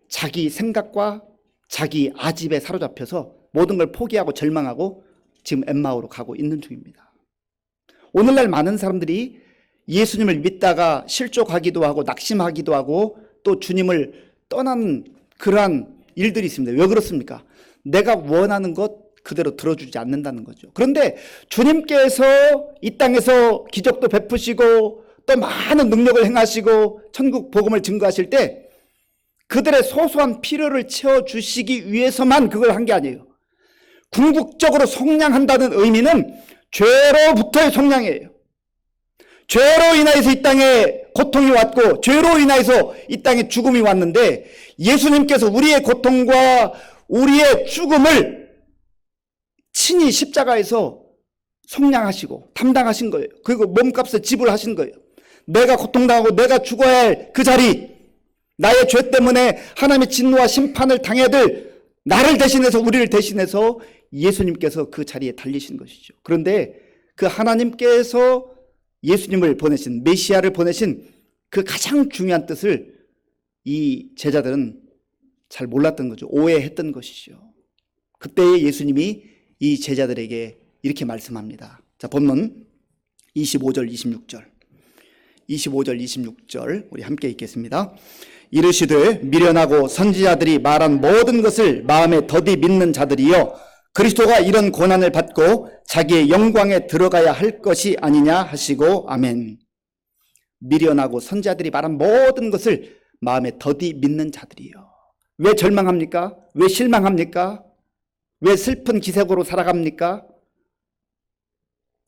자기 생각과 자기 아집에 사로잡혀서 모든 걸 포기하고 절망하고 지금 엠마오로 가고 있는 중입니다. 오늘날 많은 사람들이 예수님을 믿다가 실족하기도 하고 낙심하기도 하고 또 주님을 떠나는 그러한 일들이 있습니다. 왜 그렇습니까? 내가 원하는 것 그대로 들어주지 않는다는 거죠. 그런데 주님께서 이 땅에서 기적도 베푸시고 또 많은 능력을 행하시고 천국 복음을 증거하실 때 그들의 소소한 필요를 채워주시기 위해서만 그걸 한 게 아니에요. 궁극적으로 속량한다는 의미는 죄로부터의 속량이에요. 죄로 인하여서 이 땅에 고통이 왔고 죄로 인하여서 이 땅에 죽음이 왔는데 예수님께서 우리의 고통과 우리의 죽음을 친히 십자가에서 속량하시고 담당하신 거예요. 그리고 몸값을 지불하신 거예요. 내가 고통당하고 내가 죽어야 할 그 자리, 나의 죄 때문에 하나님의 진노와 심판을 당해야 될 나를 대신해서, 우리를 대신해서 예수님께서 그 자리에 달리신 것이죠. 그런데 그 하나님께서 예수님을 보내신, 메시아를 보내신 그 가장 중요한 뜻을 이 제자들은 잘 몰랐던 거죠. 오해했던 것이죠. 그때 예수님이 이 제자들에게 이렇게 말씀합니다. 자, 본문 25절 26절 25절 26절 우리 함께 읽겠습니다. 이르시되 미련하고 선지자들이 말한 모든 것을 마음에 더디 믿는 자들이여, 그리스도가 이런 고난을 받고 자기의 영광에 들어가야 할 것이 아니냐 하시고 아멘. 미련하고 선지자들이 말한 모든 것을 마음에 더디 믿는 자들이요. 왜 절망합니까? 왜 실망합니까? 왜 슬픈 기색으로 살아갑니까?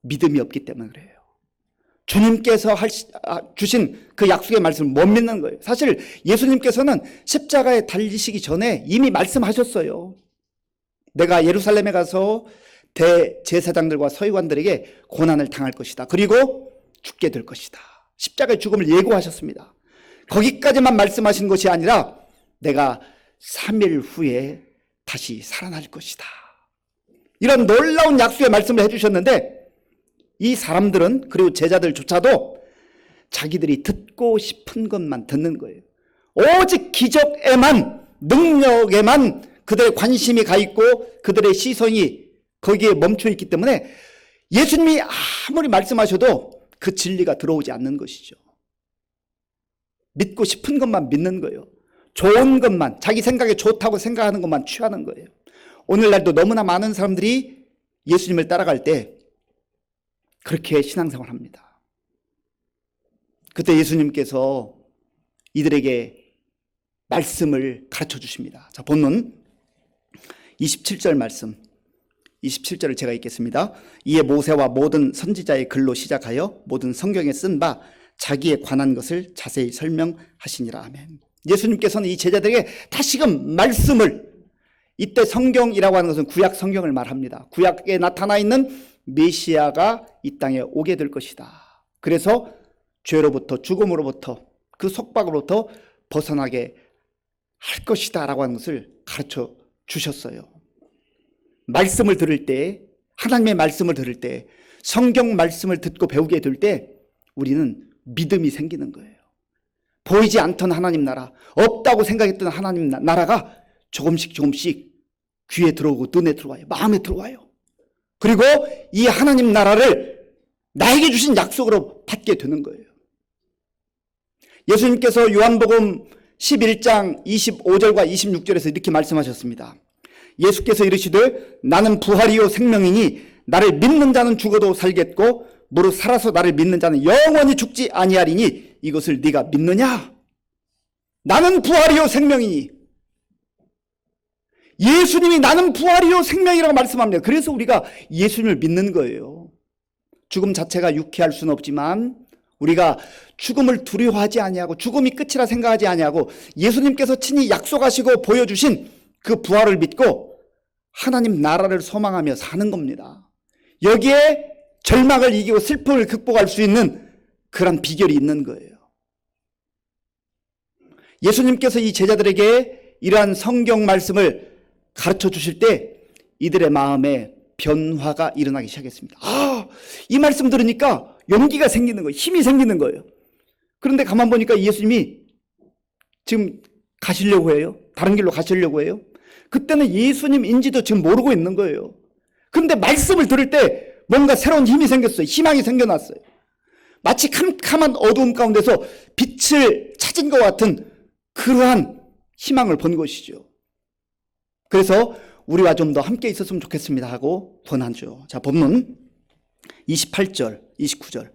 믿음이 없기 때문에 그래요. 주님께서 주신 그 약속의 말씀을 못 믿는 거예요. 사실 예수님께서는 십자가에 달리시기 전에 이미 말씀하셨어요. 내가 예루살렘에 가서 대제사장들과 서기관들에게 고난을 당할 것이다. 그리고 죽게 될 것이다. 십자가의 죽음을 예고하셨습니다. 거기까지만 말씀하신 것이 아니라 내가 3일 후에 다시 살아날 것이다. 이런 놀라운 약속의 말씀을 해주셨는데 이 사람들은, 그리고 제자들조차도 자기들이 듣고 싶은 것만 듣는 거예요. 오직 기적에만, 능력에만 그들의 관심이 가 있고 그들의 시선이 거기에 멈춰 있기 때문에 예수님이 아무리 말씀하셔도 그 진리가 들어오지 않는 것이죠. 믿고 싶은 것만 믿는 거예요. 좋은 것만, 자기 생각에 좋다고 생각하는 것만 취하는 거예요. 오늘날도 너무나 많은 사람들이 예수님을 따라갈 때 그렇게 신앙생활을 합니다. 그때 예수님께서 이들에게 말씀을 가르쳐 주십니다. 자, 본문 27절 말씀, 27절을 제가 읽겠습니다. 이에 모세와 모든 선지자의 글로 시작하여 모든 성경에 쓴 바 자기에 관한 것을 자세히 설명하시니라. 아멘. 예수님께서는 이 제자들에게 다시금 말씀을, 이때 성경이라고 하는 것은 구약 성경을 말합니다. 구약에 나타나 있는 메시아가 이 땅에 오게 될 것이다. 그래서 죄로부터, 죽음으로부터, 그 속박으로부터 벗어나게 할 것이다 라고 하는 것을 가르쳐 주셨어요. 말씀을 들을 때, 하나님의 말씀을 들을 때, 성경 말씀을 듣고 배우게 될 때 우리는 믿음이 생기는 거예요. 보이지 않던 하나님 나라, 없다고 생각했던 하나님 나라가 조금씩 귀에 들어오고 눈에 들어와요. 마음에 들어와요. 그리고 이 하나님 나라를 나에게 주신 약속으로 받게 되는 거예요. 예수님께서 요한복음 11장 25절과 26절에서 이렇게 말씀하셨습니다. 예수께서 이르시되 나는 부활이요 생명이니 나를 믿는 자는 죽어도 살겠고 무릇 살아서 나를 믿는 자는 영원히 죽지 아니하리니 이것을 네가 믿느냐? 나는 부활이요 생명이니, 예수님이 나는 부활이요 생명이라고 말씀합니다. 그래서 우리가 예수님을 믿는 거예요. 죽음 자체가 유쾌할 수는 없지만 우리가 죽음을 두려워하지 아니하고 죽음이 끝이라 생각하지 아니하고 예수님께서 친히 약속하시고 보여주신 그 부활을 믿고 하나님 나라를 소망하며 사는 겁니다. 여기에 절망을 이기고 슬픔을 극복할 수 있는 그런 비결이 있는 거예요. 예수님께서 이 제자들에게 이러한 성경 말씀을 가르쳐 주실 때 이들의 마음에 변화가 일어나기 시작했습니다. 이 말씀 들으니까 용기가 생기는 거예요. 힘이 생기는 거예요. 그런데 가만 보니까 예수님이 지금 가시려고 해요. 다른 길로 가시려고 해요. 그때는 예수님인지도 지금 모르고 있는 거예요. 그런데 말씀을 들을 때 뭔가 새로운 힘이 생겼어요. 희망이 생겨났어요. 마치 캄캄한 어두움 가운데서 빛을 찾은 것 같은 그러한 희망을 본 것이죠. 그래서 우리와 좀 더 함께 있었으면 좋겠습니다 하고 권하죠. 자, 본문 28절, 29절,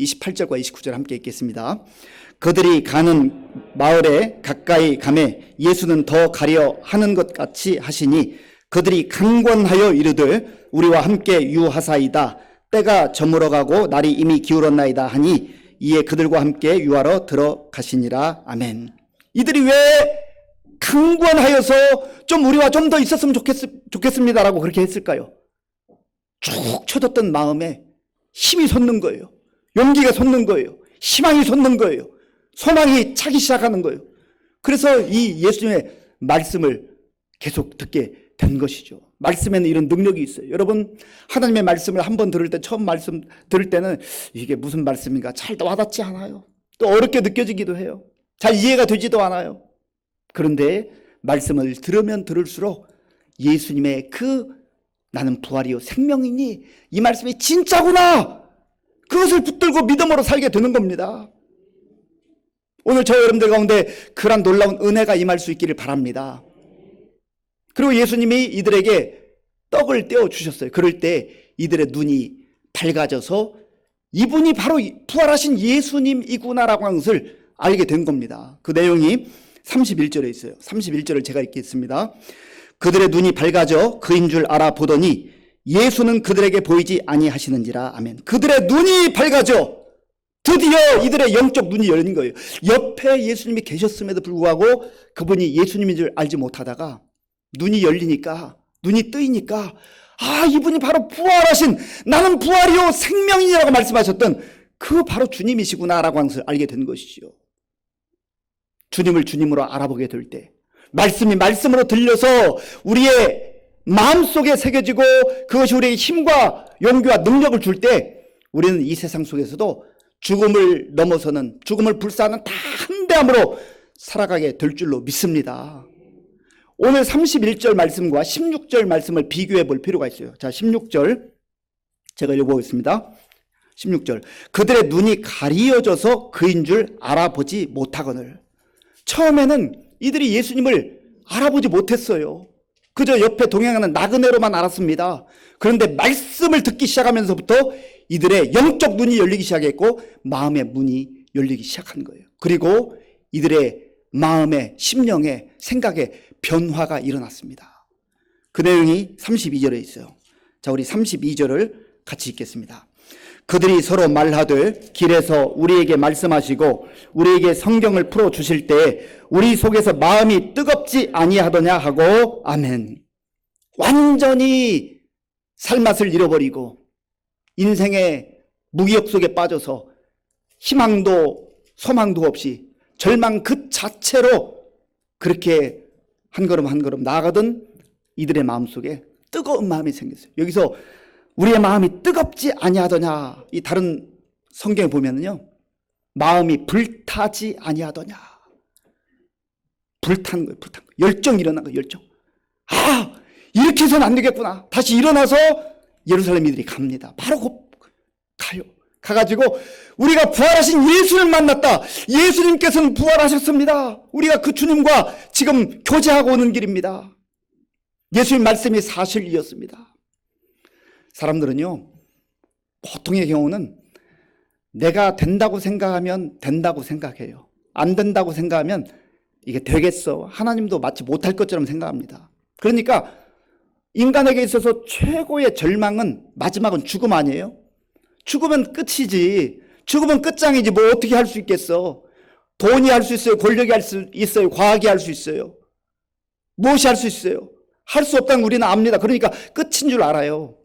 28절과 29절 함께 읽겠습니다. 그들이 가는 마을에 가까이 가매 예수는 더 가려 하는 것 같이 하시니 그들이 강권하여 이르되 우리와 함께 유하사이다. 때가 저물어가고 날이 이미 기울었나이다 하니 이에 그들과 함께 유하러 들어가시니라. 아멘. 이들이 왜 강권하여서 좀 우리와 좀 더 있었으면 좋겠습니다라고 그렇게 했을까요? 쭉 쳐졌던 마음에 힘이 솟는 거예요. 용기가 솟는 거예요. 희망이 솟는 거예요. 소망이 차기 시작하는 거예요. 그래서 이 예수님의 말씀을 계속 듣게 된 것이죠. 말씀에는 이런 능력이 있어요. 여러분, 하나님의 말씀을 한번 들을 때, 처음 말씀 들을 때는 이게 무슨 말씀인가 잘 와닿지 않아요. 또 어렵게 느껴지기도 해요. 잘 이해가 되지도 않아요. 그런데 말씀을 들으면 들을수록 예수님의 나는 부활이요 생명이니 이 말씀이 진짜구나, 그것을 붙들고 믿음으로 살게 되는 겁니다. 오늘 저 여러분들 가운데 그런 놀라운 은혜가 임할 수 있기를 바랍니다. 그리고 예수님이 이들에게 떡을 떼어 주셨어요. 그럴 때 이들의 눈이 밝아져서 이분이 바로 부활하신 예수님이구나라고 하는 것을 알게 된 겁니다. 그 내용이 31절에 있어요. 31절을 제가 읽겠습니다. 그들의 눈이 밝아져 그인 줄 알아보더니 예수는 그들에게 보이지 아니하시는지라. 아멘. 그들의 눈이 밝아져 드디어 이들의 영적 눈이 열린 거예요. 옆에 예수님이 계셨음에도 불구하고 그분이 예수님인 줄 알지 못하다가 눈이 열리니까, 눈이 뜨이니까, 아, 이분이 바로 부활하신, 나는 부활이요 생명이라고 말씀하셨던 그 바로 주님이시구나라고 하는 것을 알게 된 것이죠. 주님을 주님으로 알아보게 될 때, 말씀이 말씀으로 들려서 우리의 마음속에 새겨지고 그것이 우리에게 힘과 용기와 능력을 줄 때, 우리는 이 세상 속에서도 죽음을 넘어서는, 죽음을 불사하는 다 한대함으로 살아가게 될 줄로 믿습니다. 오늘 31절 말씀과 16절 말씀을 비교해 볼 필요가 있어요. 자, 16절 제가 읽어보겠습니다. 16절, 그들의 눈이 가리어져서 그인 줄 알아보지 못하거늘. 처음에는 이들이 예수님을 알아보지 못했어요. 그저 옆에 동행하는 나그네로만 알았습니다. 그런데 말씀을 듣기 시작하면서부터 이들의 영적 눈이 열리기 시작했고 마음의 문이 열리기 시작한 거예요. 그리고 이들의 마음의 심령의 생각에 변화가 일어났습니다. 그 내용이 32절에 있어요. 자, 우리 32절을 같이 읽겠습니다. 그들이 서로 말하되 길에서 우리에게 말씀하시고 우리에게 성경을 풀어주실 때 우리 속에서 마음이 뜨겁지 아니하더냐 하고 아멘. 완전히 살맛을 잃어버리고 인생의 무기력 속에 빠져서 희망도 소망도 없이 절망 그 자체로 그렇게 한 걸음 한 걸음 나아가던 이들의 마음속에 뜨거운 마음이 생겼어요. 여기서 우리의 마음이 뜨겁지 아니하더냐, 이 다른 성경에 보면은요, 마음이 불타지 아니하더냐, 불타는 거예요. 불타는 거예요. 열정이 일어난 거예요. 열정. 아, 이렇게 해서는 안 되겠구나. 다시 일어나서 예루살렘 이들이 갑니다. 바로 가요. 가가지고 우리가 부활하신 예수를 만났다. 예수님께서는 부활하셨습니다. 우리가 그 주님과 지금 교제하고 오는 길입니다. 예수님 말씀이 사실이었습니다. 사람들은요, 보통의 경우는 내가 된다고 생각하면 된다고 생각해요. 안 된다고 생각하면 이게 되겠어, 하나님도 마치 못할 것처럼 생각합니다. 그러니까 인간에게 있어서 최고의 절망은, 마지막은 죽음 아니에요? 죽으면 끝이지. 죽으면 끝장이지. 뭐 어떻게 할 수 있겠어. 돈이 할 수 있어요. 권력이 할 수 있어요. 과학이 할 수 있어요. 무엇이 할 수 있어요. 할 수 없다는 우리는 압니다. 그러니까 끝인 줄 알아요.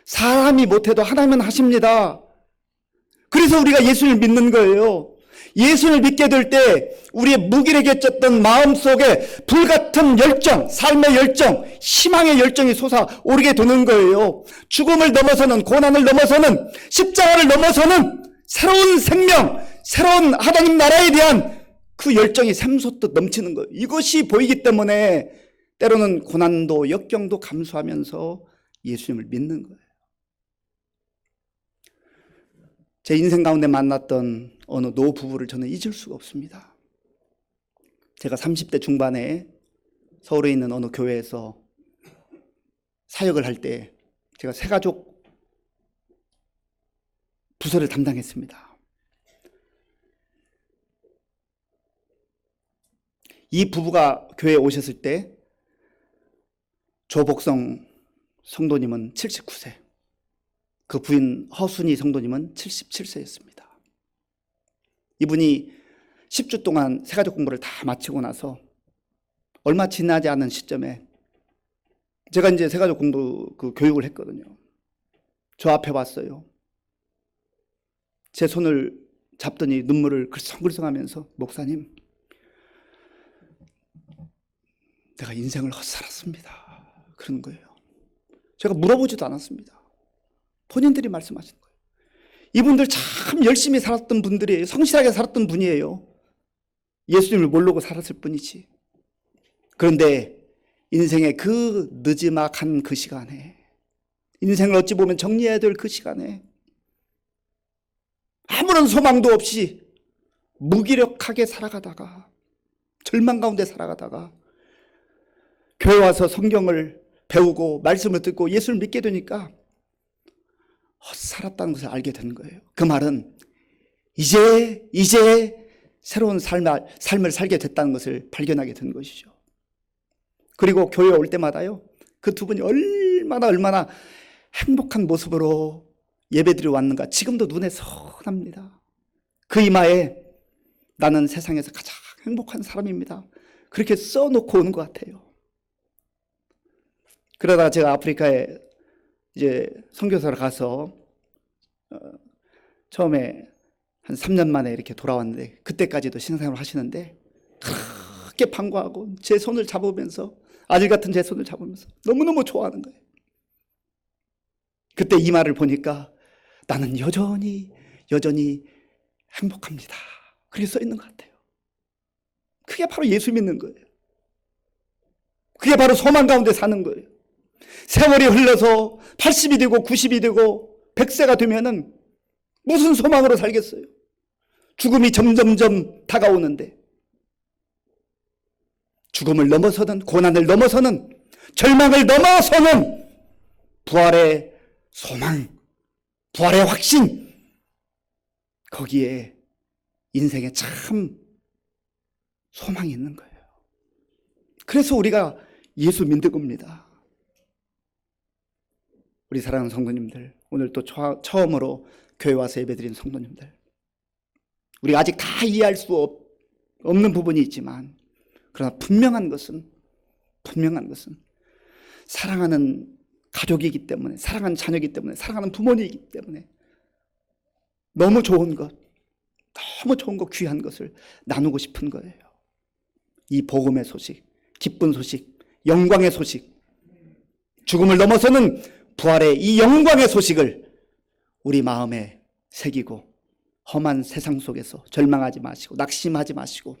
사람이 못해도 하나님은 하십니다. 그래서 우리가 예수를 믿는 거예요. 예수를 믿게 될 때 우리의 무기력해졌던 마음속에 불같은 열정, 삶의 열정, 희망의 열정이 솟아오르게 되는 거예요. 죽음을 넘어서는, 고난을 넘어서는, 십자가를 넘어서는 새로운 생명, 새로운 하나님 나라에 대한 그 열정이 샘솟듯 넘치는 거예요. 이것이 보이기 때문에 때로는 고난도 역경도 감수하면서 예수님을 믿는 거예요. 제 인생 가운데 만났던 어느 노부부를 저는 잊을 수가 없습니다. 제가 30대 중반에 서울에 있는 어느 교회에서 사역을 할 때 제가 새가족 부서를 담당했습니다. 이 부부가 교회에 오셨을 때 조복성 성도님은 79세, 그 부인 허순이 성도님은 77세였습니다. 이분이 10주 동안 새가족 공부를 다 마치고 나서 얼마 지나지 않은 시점에 제가 이제 새가족 공부 그 교육을 했거든요. 저 앞에 왔어요. 제 손을 잡더니 눈물을 글썽글썽하면서 목사님, 내가 인생을 헛살았습니다. 그러는 거예요. 제가 물어보지도 않았습니다. 본인들이 말씀하시는 거예요. 이분들 참 열심히 살았던 분들이에요. 성실하게 살았던 분이에요. 예수님을 모르고 살았을 뿐이지. 그런데 인생의 그 느지막한 그 시간에, 인생을 어찌 보면 정리해야 될 그 시간에 아무런 소망도 없이 무기력하게 살아가다가, 절망 가운데 살아가다가 교회 와서 성경을 배우고 말씀을 듣고 예수를 믿게 되니까 헛살았다는 것을 알게 된 거예요. 그 말은 이제 새로운 삶을 살게 됐다는 것을 발견하게 된 것이죠. 그리고 교회에 올 때마다요, 그 두 분이 얼마나 행복한 모습으로 예배드려 왔는가 지금도 눈에 선합니다. 그 이마에 나는 세상에서 가장 행복한 사람입니다. 그렇게 써놓고 오는 것 같아요. 그러다가 제가 아프리카에 이제 선교사로 가서 처음에 한 3년 만에 이렇게 돌아왔는데, 그때까지도 신앙생활을 하시는데 그렇게 반가워하고 제 손을 잡으면서, 아들 같은 제 손을 잡으면서 너무너무 좋아하는 거예요. 그때 이 말을 보니까 나는 여전히 행복합니다. 그렇게 써 있는 것 같아요. 그게 바로 예수 믿는 거예요. 그게 바로 소망 가운데 사는 거예요. 세월이 흘러서 80이 되고 90이 되고 100세가 되면은 무슨 소망으로 살겠어요? 죽음이 점점점 다가오는데, 죽음을 넘어서는, 고난을 넘어서는, 절망을 넘어서는 부활의 소망, 부활의 확신, 거기에 인생에 참 소망이 있는 거예요. 그래서 우리가 예수 믿는 겁니다. 우리 사랑하는 성도님들, 오늘 또 처음으로 교회 와서 예배드린 성도님들, 우리가 아직 다 이해할 수 없는 부분이 있지만, 그러나 분명한 것은 사랑하는 가족이기 때문에, 사랑하는 자녀이기 때문에, 사랑하는 부모님이기 때문에 너무 좋은 것, 귀한 것을 나누고 싶은 거예요. 이 복음의 소식, 기쁜 소식, 영광의 소식, 죽음을 넘어서는 부활의 이 영광의 소식을 우리 마음에 새기고, 험한 세상 속에서 절망하지 마시고 낙심하지 마시고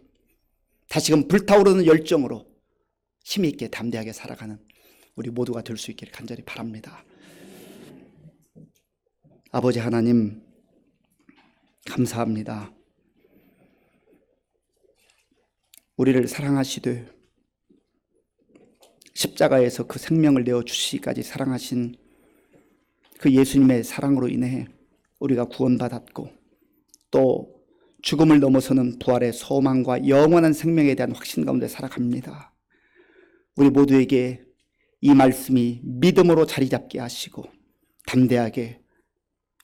다시금 불타오르는 열정으로 힘있게 담대하게 살아가는 우리 모두가 될 수 있기를 간절히 바랍니다. 아버지 하나님, 감사합니다. 우리를 사랑하시되 십자가에서 그 생명을 내어주시기까지 사랑하신 그 예수님의 사랑으로 인해 우리가 구원받았고, 또 죽음을 넘어서는 부활의 소망과 영원한 생명에 대한 확신 가운데 살아갑니다. 우리 모두에게 이 말씀이 믿음으로 자리 잡게 하시고 담대하게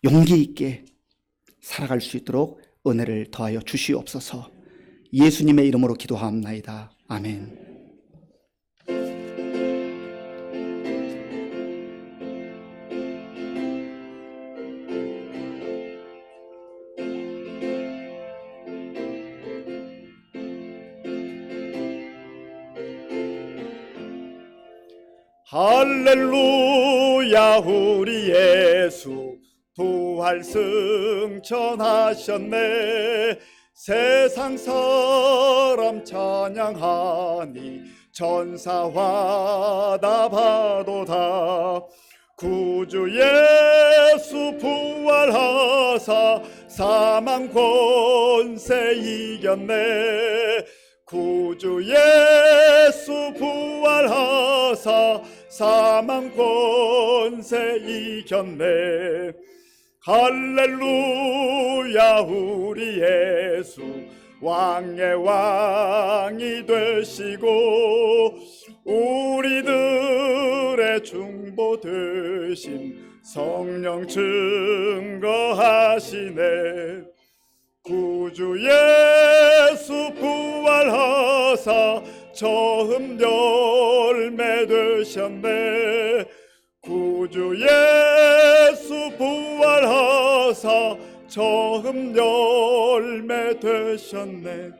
용기 있게 살아갈 수 있도록 은혜를 더하여 주시옵소서. 예수님의 이름으로 기도하옵나이다. 아멘. 할렐루야, 우리 예수 부활 승천하셨네. 세상 사람 찬양하니 천사와 다 봐도다. 구주 예수 부활하사 사망 권세 이겼네. 구주 예수 부활하사 사망 권세 이겼네. 할렐루야, 우리 예수 왕의 왕이 되시고 우리들의 중보 되신 성령 증거하시네. 구주 예수 부활하사 처음 열매 되셨네. 구주 예수 부활하사 처음 열매 되셨네.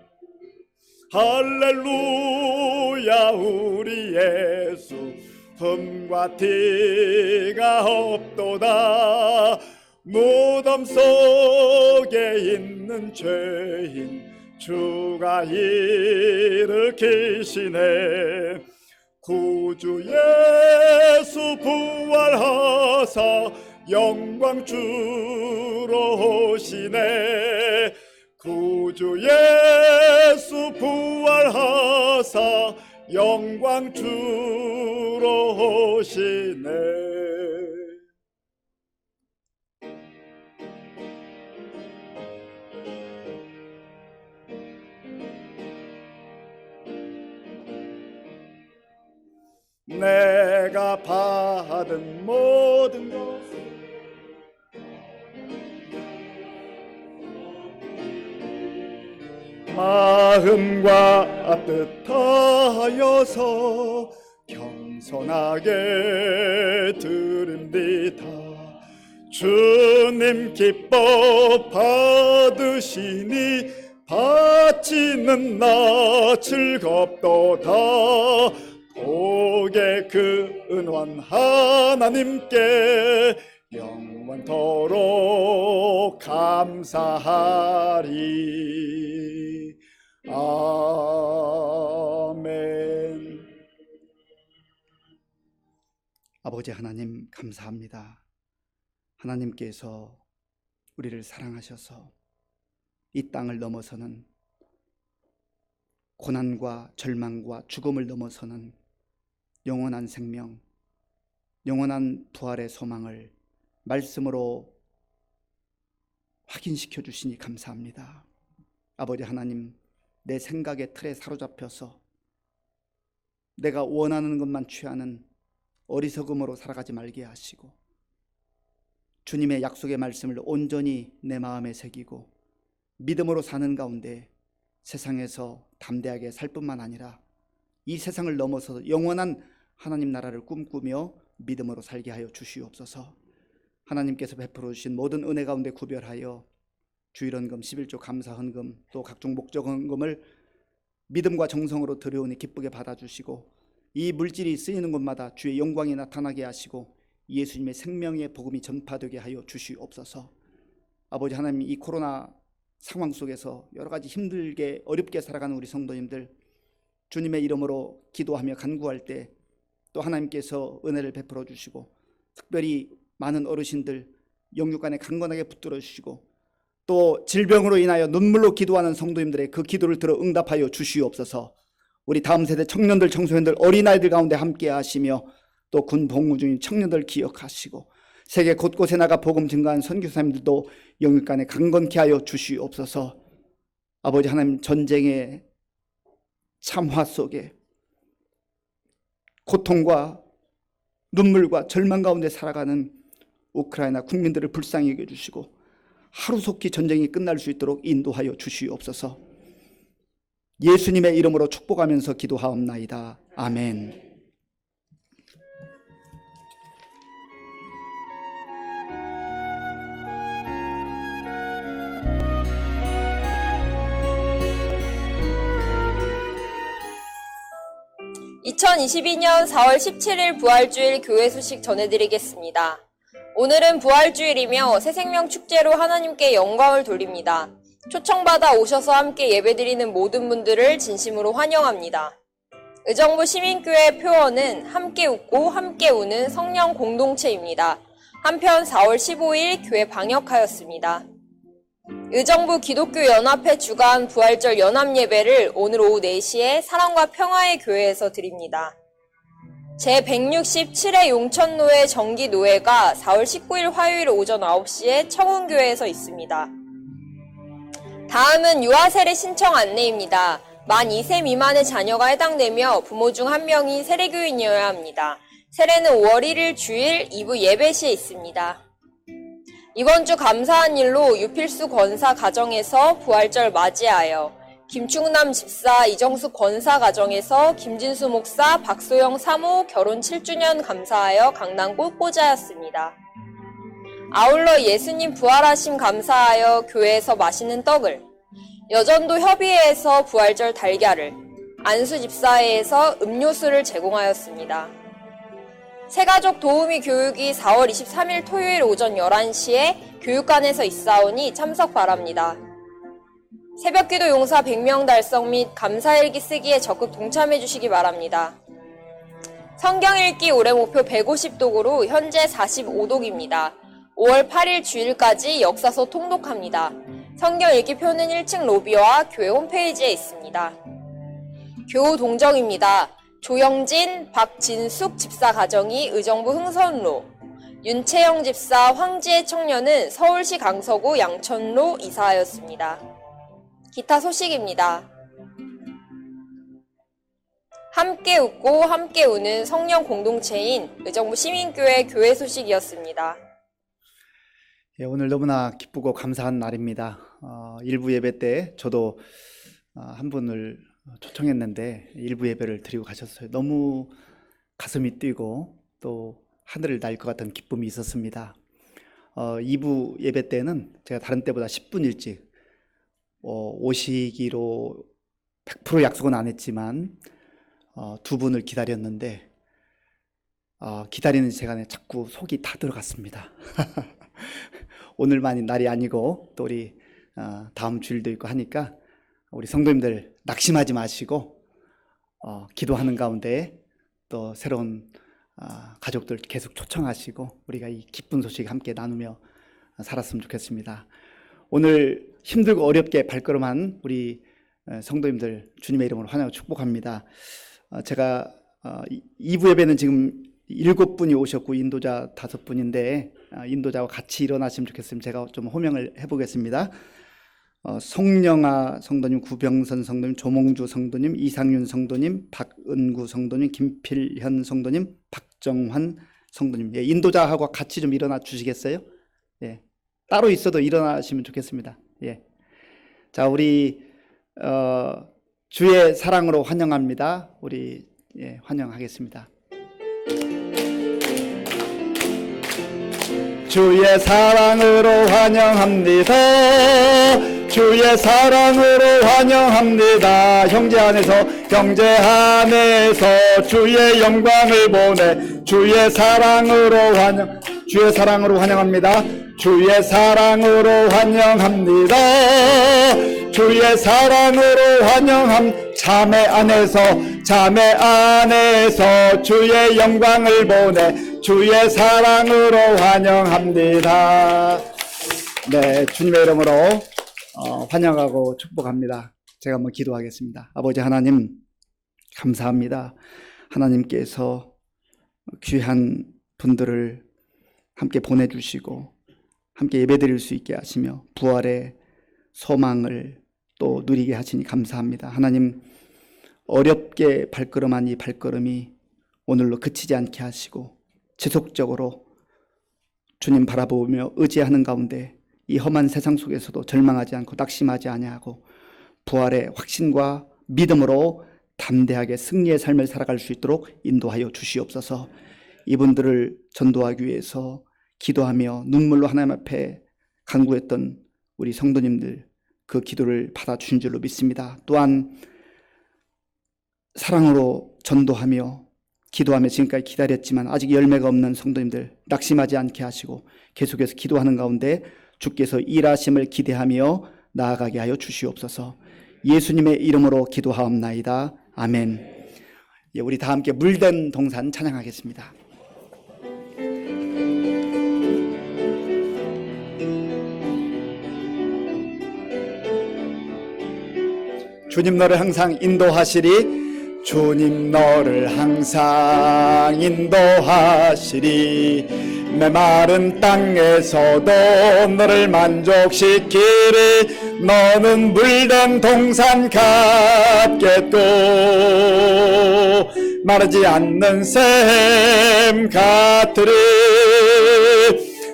할렐루야, 우리 예수 흠과 티가 없도다. 무덤 속에 있는 죄인 주가 일으키시네. 구주 예수 부활하사 영광 주로 오시네. 구주 예수 부활하사 영광 주로 오시네. 내가 받은 모든 것을 마음과 뜻하여서 겸손하게 드립니다. 주님 기뻐 받으시니 바치는 나 즐겁도다. 복의 그 은환 하나님께 영원토록 감사하리. 아멘. 아버지 하나님 감사합니다. 하나님께서 우리를 사랑하셔서 이 땅을 넘어서는 고난과 절망과 죽음을 넘어서는 영원한 생명, 영원한 부활의 소망을 말씀으로 확인시켜 주시니 감사합니다. 아버지 하나님, 내 생각의 틀에 사로잡혀서 내가 원하는 것만 취하는 어리석음으로 살아가지 말게 하시고, 주님의 약속의 말씀을 온전히 내 마음에 새기고 믿음으로 사는 가운데 세상에서 담대하게 살 뿐만 아니라 이 세상을 넘어서 영원한 하나님 나라를 꿈꾸며 믿음으로 살게 하여 주시옵소서. 하나님께서 베풀어 주신 모든 은혜 가운데 구별하여 주일헌금, 11조 감사헌금, 또 각종 목적헌금을 믿음과 정성으로 드려오니 기쁘게 받아주시고, 이 물질이 쓰이는 곳마다 주의 영광이 나타나게 하시고 예수님의 생명의 복음이 전파되게 하여 주시옵소서. 아버지 하나님, 이 코로나 상황 속에서 여러 가지 힘들게 어렵게 살아가는 우리 성도님들, 주님의 이름으로 기도하며 간구할 때 또 하나님께서 은혜를 베풀어 주시고, 특별히 많은 어르신들 영육 간에 강건하게 붙들어 주시고, 또 질병으로 인하여 눈물로 기도하는 성도님들의 그 기도를 들어 응답하여 주시옵소서. 우리 다음 세대 청년들, 청소년들, 어린아이들 가운데 함께 하시며 또 군 복무 중인 청년들 기억하시고, 세계 곳곳에 나가 복음 증거한 선교사님들도 영육 간에 강건케 하여 주시옵소서. 아버지 하나님, 전쟁의 참화 속에 고통과 눈물과 절망 가운데 살아가는 우크라이나 국민들을 불쌍히 여겨주시고 하루속히 전쟁이 끝날 수 있도록 인도하여 주시옵소서. 예수님의 이름으로 축복하면서 기도하옵나이다. 아멘. 2022년 4월 17일 부활주일 교회 소식 전해드리겠습니다. 오늘은 부활주일이며 새생명 축제로 하나님께 영광을 돌립니다. 초청받아 오셔서 함께 예배드리는 모든 분들을 진심으로 환영합니다. 의정부 시민교회 표어는 함께 웃고 함께 우는 성령 공동체입니다. 한편 4월 15일 교회 방역하였습니다. 의정부 기독교연합회 주관 부활절 연합예배를 오늘 오후 4시에 사랑과 평화의 교회에서 드립니다. 제167회 용천노회 정기노회가 4월 19일 화요일 오전 9시에 청운교회에서 있습니다. 다음은 유아세례 신청 안내입니다. 만 2세 미만의 자녀가 해당되며 부모 중 1명이 세례교인이어야 합니다. 세례는 5월 1일 주일 2부 예배시에 있습니다. 이번 주 감사한 일로 유필수 권사 가정에서 부활절 맞이하여, 김충남 집사 이정숙 권사 가정에서 김진수 목사 박소영 사모 결혼 7주년 감사하여 강남 꽃꽂이하였습니다. 아울러 예수님 부활하심 감사하여 교회에서 마시는 떡을, 여전도 협의회에서 부활절 달걀을, 안수 집사회에서 음료수를 제공하였습니다. 새가족 도우미 교육이 4월 23일 토요일 오전 11시에 교육관에서 있사오니 참석 바랍니다. 새벽기도 용사 100명 달성 및 감사일기 쓰기에 적극 동참해 주시기 바랍니다. 성경 읽기 올해 목표 150독으로 현재 45독입니다. 5월 8일 주일까지 역사서 통독합니다. 성경 읽기표는 1층 로비와 교회 홈페이지에 있습니다. 교우 동정입니다. 조영진, 박진숙 집사 가정이 의정부 흥선로, 윤채영 집사 황지혜 청년은 서울시 강서구 양천로 이사하였습니다. 기타 소식입니다. 함께 웃고 함께 우는 성령 공동체인 의정부 시민교회 교회 소식이었습니다. 오늘 너무나 기쁘고 감사한 날입니다. 일부 예배 때 저도 한 분을 초청했는데 일부 예배를 드리고 가셨어요. 너무 가슴이 뛰고 또 하늘을 날 것 같은 기쁨이 있었습니다. 2부 예배 때는 제가 다른 때보다 10분 일찍 오시기로 100% 약속은 안 했지만 두 분을 기다렸는데 기다리는 시간에 자꾸 속이 다 들어갔습니다. 오늘만이 날이 아니고 또 우리 다음 주일도 있고 하니까 우리 성도님들 낙심하지 마시고 기도하는 가운데 또 새로운 가족들 계속 초청하시고 우리가 이 기쁜 소식 함께 나누며 살았으면 좋겠습니다. 오늘 힘들고 어렵게 발걸음한 우리 성도님들 주님의 이름으로 환영하고 축복합니다. 제가 2부 예배는 지금 7분이 오셨고 인도자 5분인데 인도자와 같이 일어나시면 좋겠습니다. 제가 좀 호명을 해보겠습니다. 송영아 성도님, 구병선 성도님, 조몽주 성도님, 이상윤 성도님, 박은구 성도님, 김필현 성도님, 박정환 성도님. 예, 인도자하고 같이 좀 일어나 주시겠어요? 예, 따로 있어도 일어나시면 좋겠습니다. 예, 자 우리 주의 사랑으로 환영합니다. 우리 환영하겠습니다. 주의 사랑으로 환영합니다. 주의 사랑으로 환영합니다. 형제 안에서 주의 영광을 보내 주의 사랑으로 환영합니다. 주의 사랑으로 환영합니다. 주의 사랑으로 자매 안에서 주의 영광을 보내 주의 사랑으로 환영합니다. 네, 주님의 이름으로 환영하고 축복합니다. 제가 한번 기도하겠습니다. 아버지 하나님 감사합니다. 하나님께서 귀한 분들을 함께 보내주시고 함께 예배드릴 수 있게 하시며 부활의 소망을 또 누리게 하시니 감사합니다. 하나님 어렵게 발걸음한 이 발걸음이 오늘로 그치지 않게 하시고 지속적으로 주님 바라보며 의지하는 가운데 이 험한 세상 속에서도 절망하지 않고 낙심하지 아니하고 부활의 확신과 믿음으로 담대하게 승리의 삶을 살아갈 수 있도록 인도하여 주시옵소서. 이분들을 전도하기 위해서 기도하며 눈물로 하나님 앞에 간구했던 우리 성도님들 그 기도를 받아주신 줄로 믿습니다. 또한 사랑으로 전도하며 기도하며 지금까지 기다렸지만 아직 열매가 없는 성도님들 낙심하지 않게 하시고 계속해서 기도하는 가운데 주께서 일하심을 기대하며 나아가게 하여 주시옵소서. 예수님의 이름으로 기도하옵나이다. 아멘. 우리 다 함께 물된 동산 찬양하겠습니다. 주님 너를 항상 인도하시리. 주님 너를 항상 인도하시리. 메마른 땅에서도 너를 만족시키리. 너는 물된 동산 같겠고 마르지 않는 샘 같으리.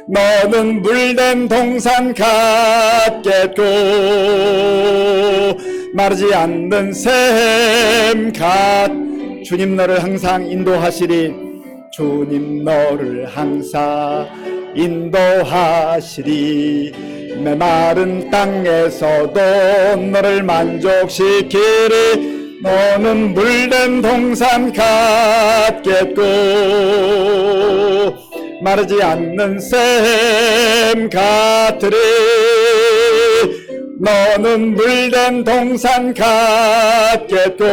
너는 물된 동산 같겠고 마르지 않는 샘 주님 너를 항상 인도하시리. 주님 너를 항상 인도하시리. 메마른 땅에서도 너를 만족시키리. 너는 물된 동산 같겠고 마르지 않는 샘 같으리. 너는 물된 동산 같겠고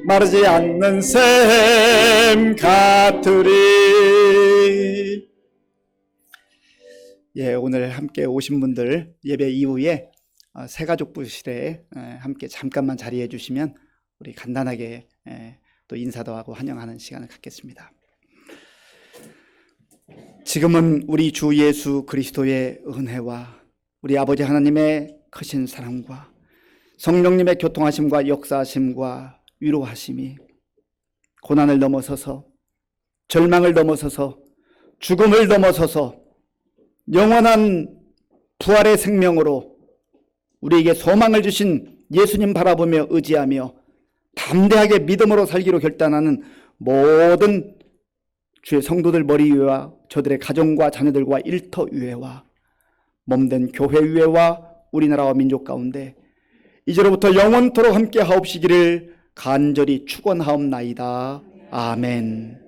마르지 않는 샘 같으리. 오늘 함께 오신 분들 예배 이후에 새가족부실에 함께 잠깐만 자리해 주시면 우리 간단하게 또 인사도 하고 환영하는 시간을 갖겠습니다. 지금은 우리 주 예수 그리스도의 은혜와 우리 아버지 하나님의 크신 사랑과 성령님의 교통하심과 역사하심과 위로하심이 고난을 넘어서서 절망을 넘어서서 죽음을 넘어서서 영원한 부활의 생명으로 우리에게 소망을 주신 예수님 바라보며 의지하며 담대하게 믿음으로 살기로 결단하는 모든 주의 성도들 머리 위와 저들의 가정과 자녀들과 일터 위에와 몸된 교회 위에와 우리나라와 민족 가운데 이제로부터 영원토록 함께 하옵시기를 간절히 축원하옵나이다. 아멘.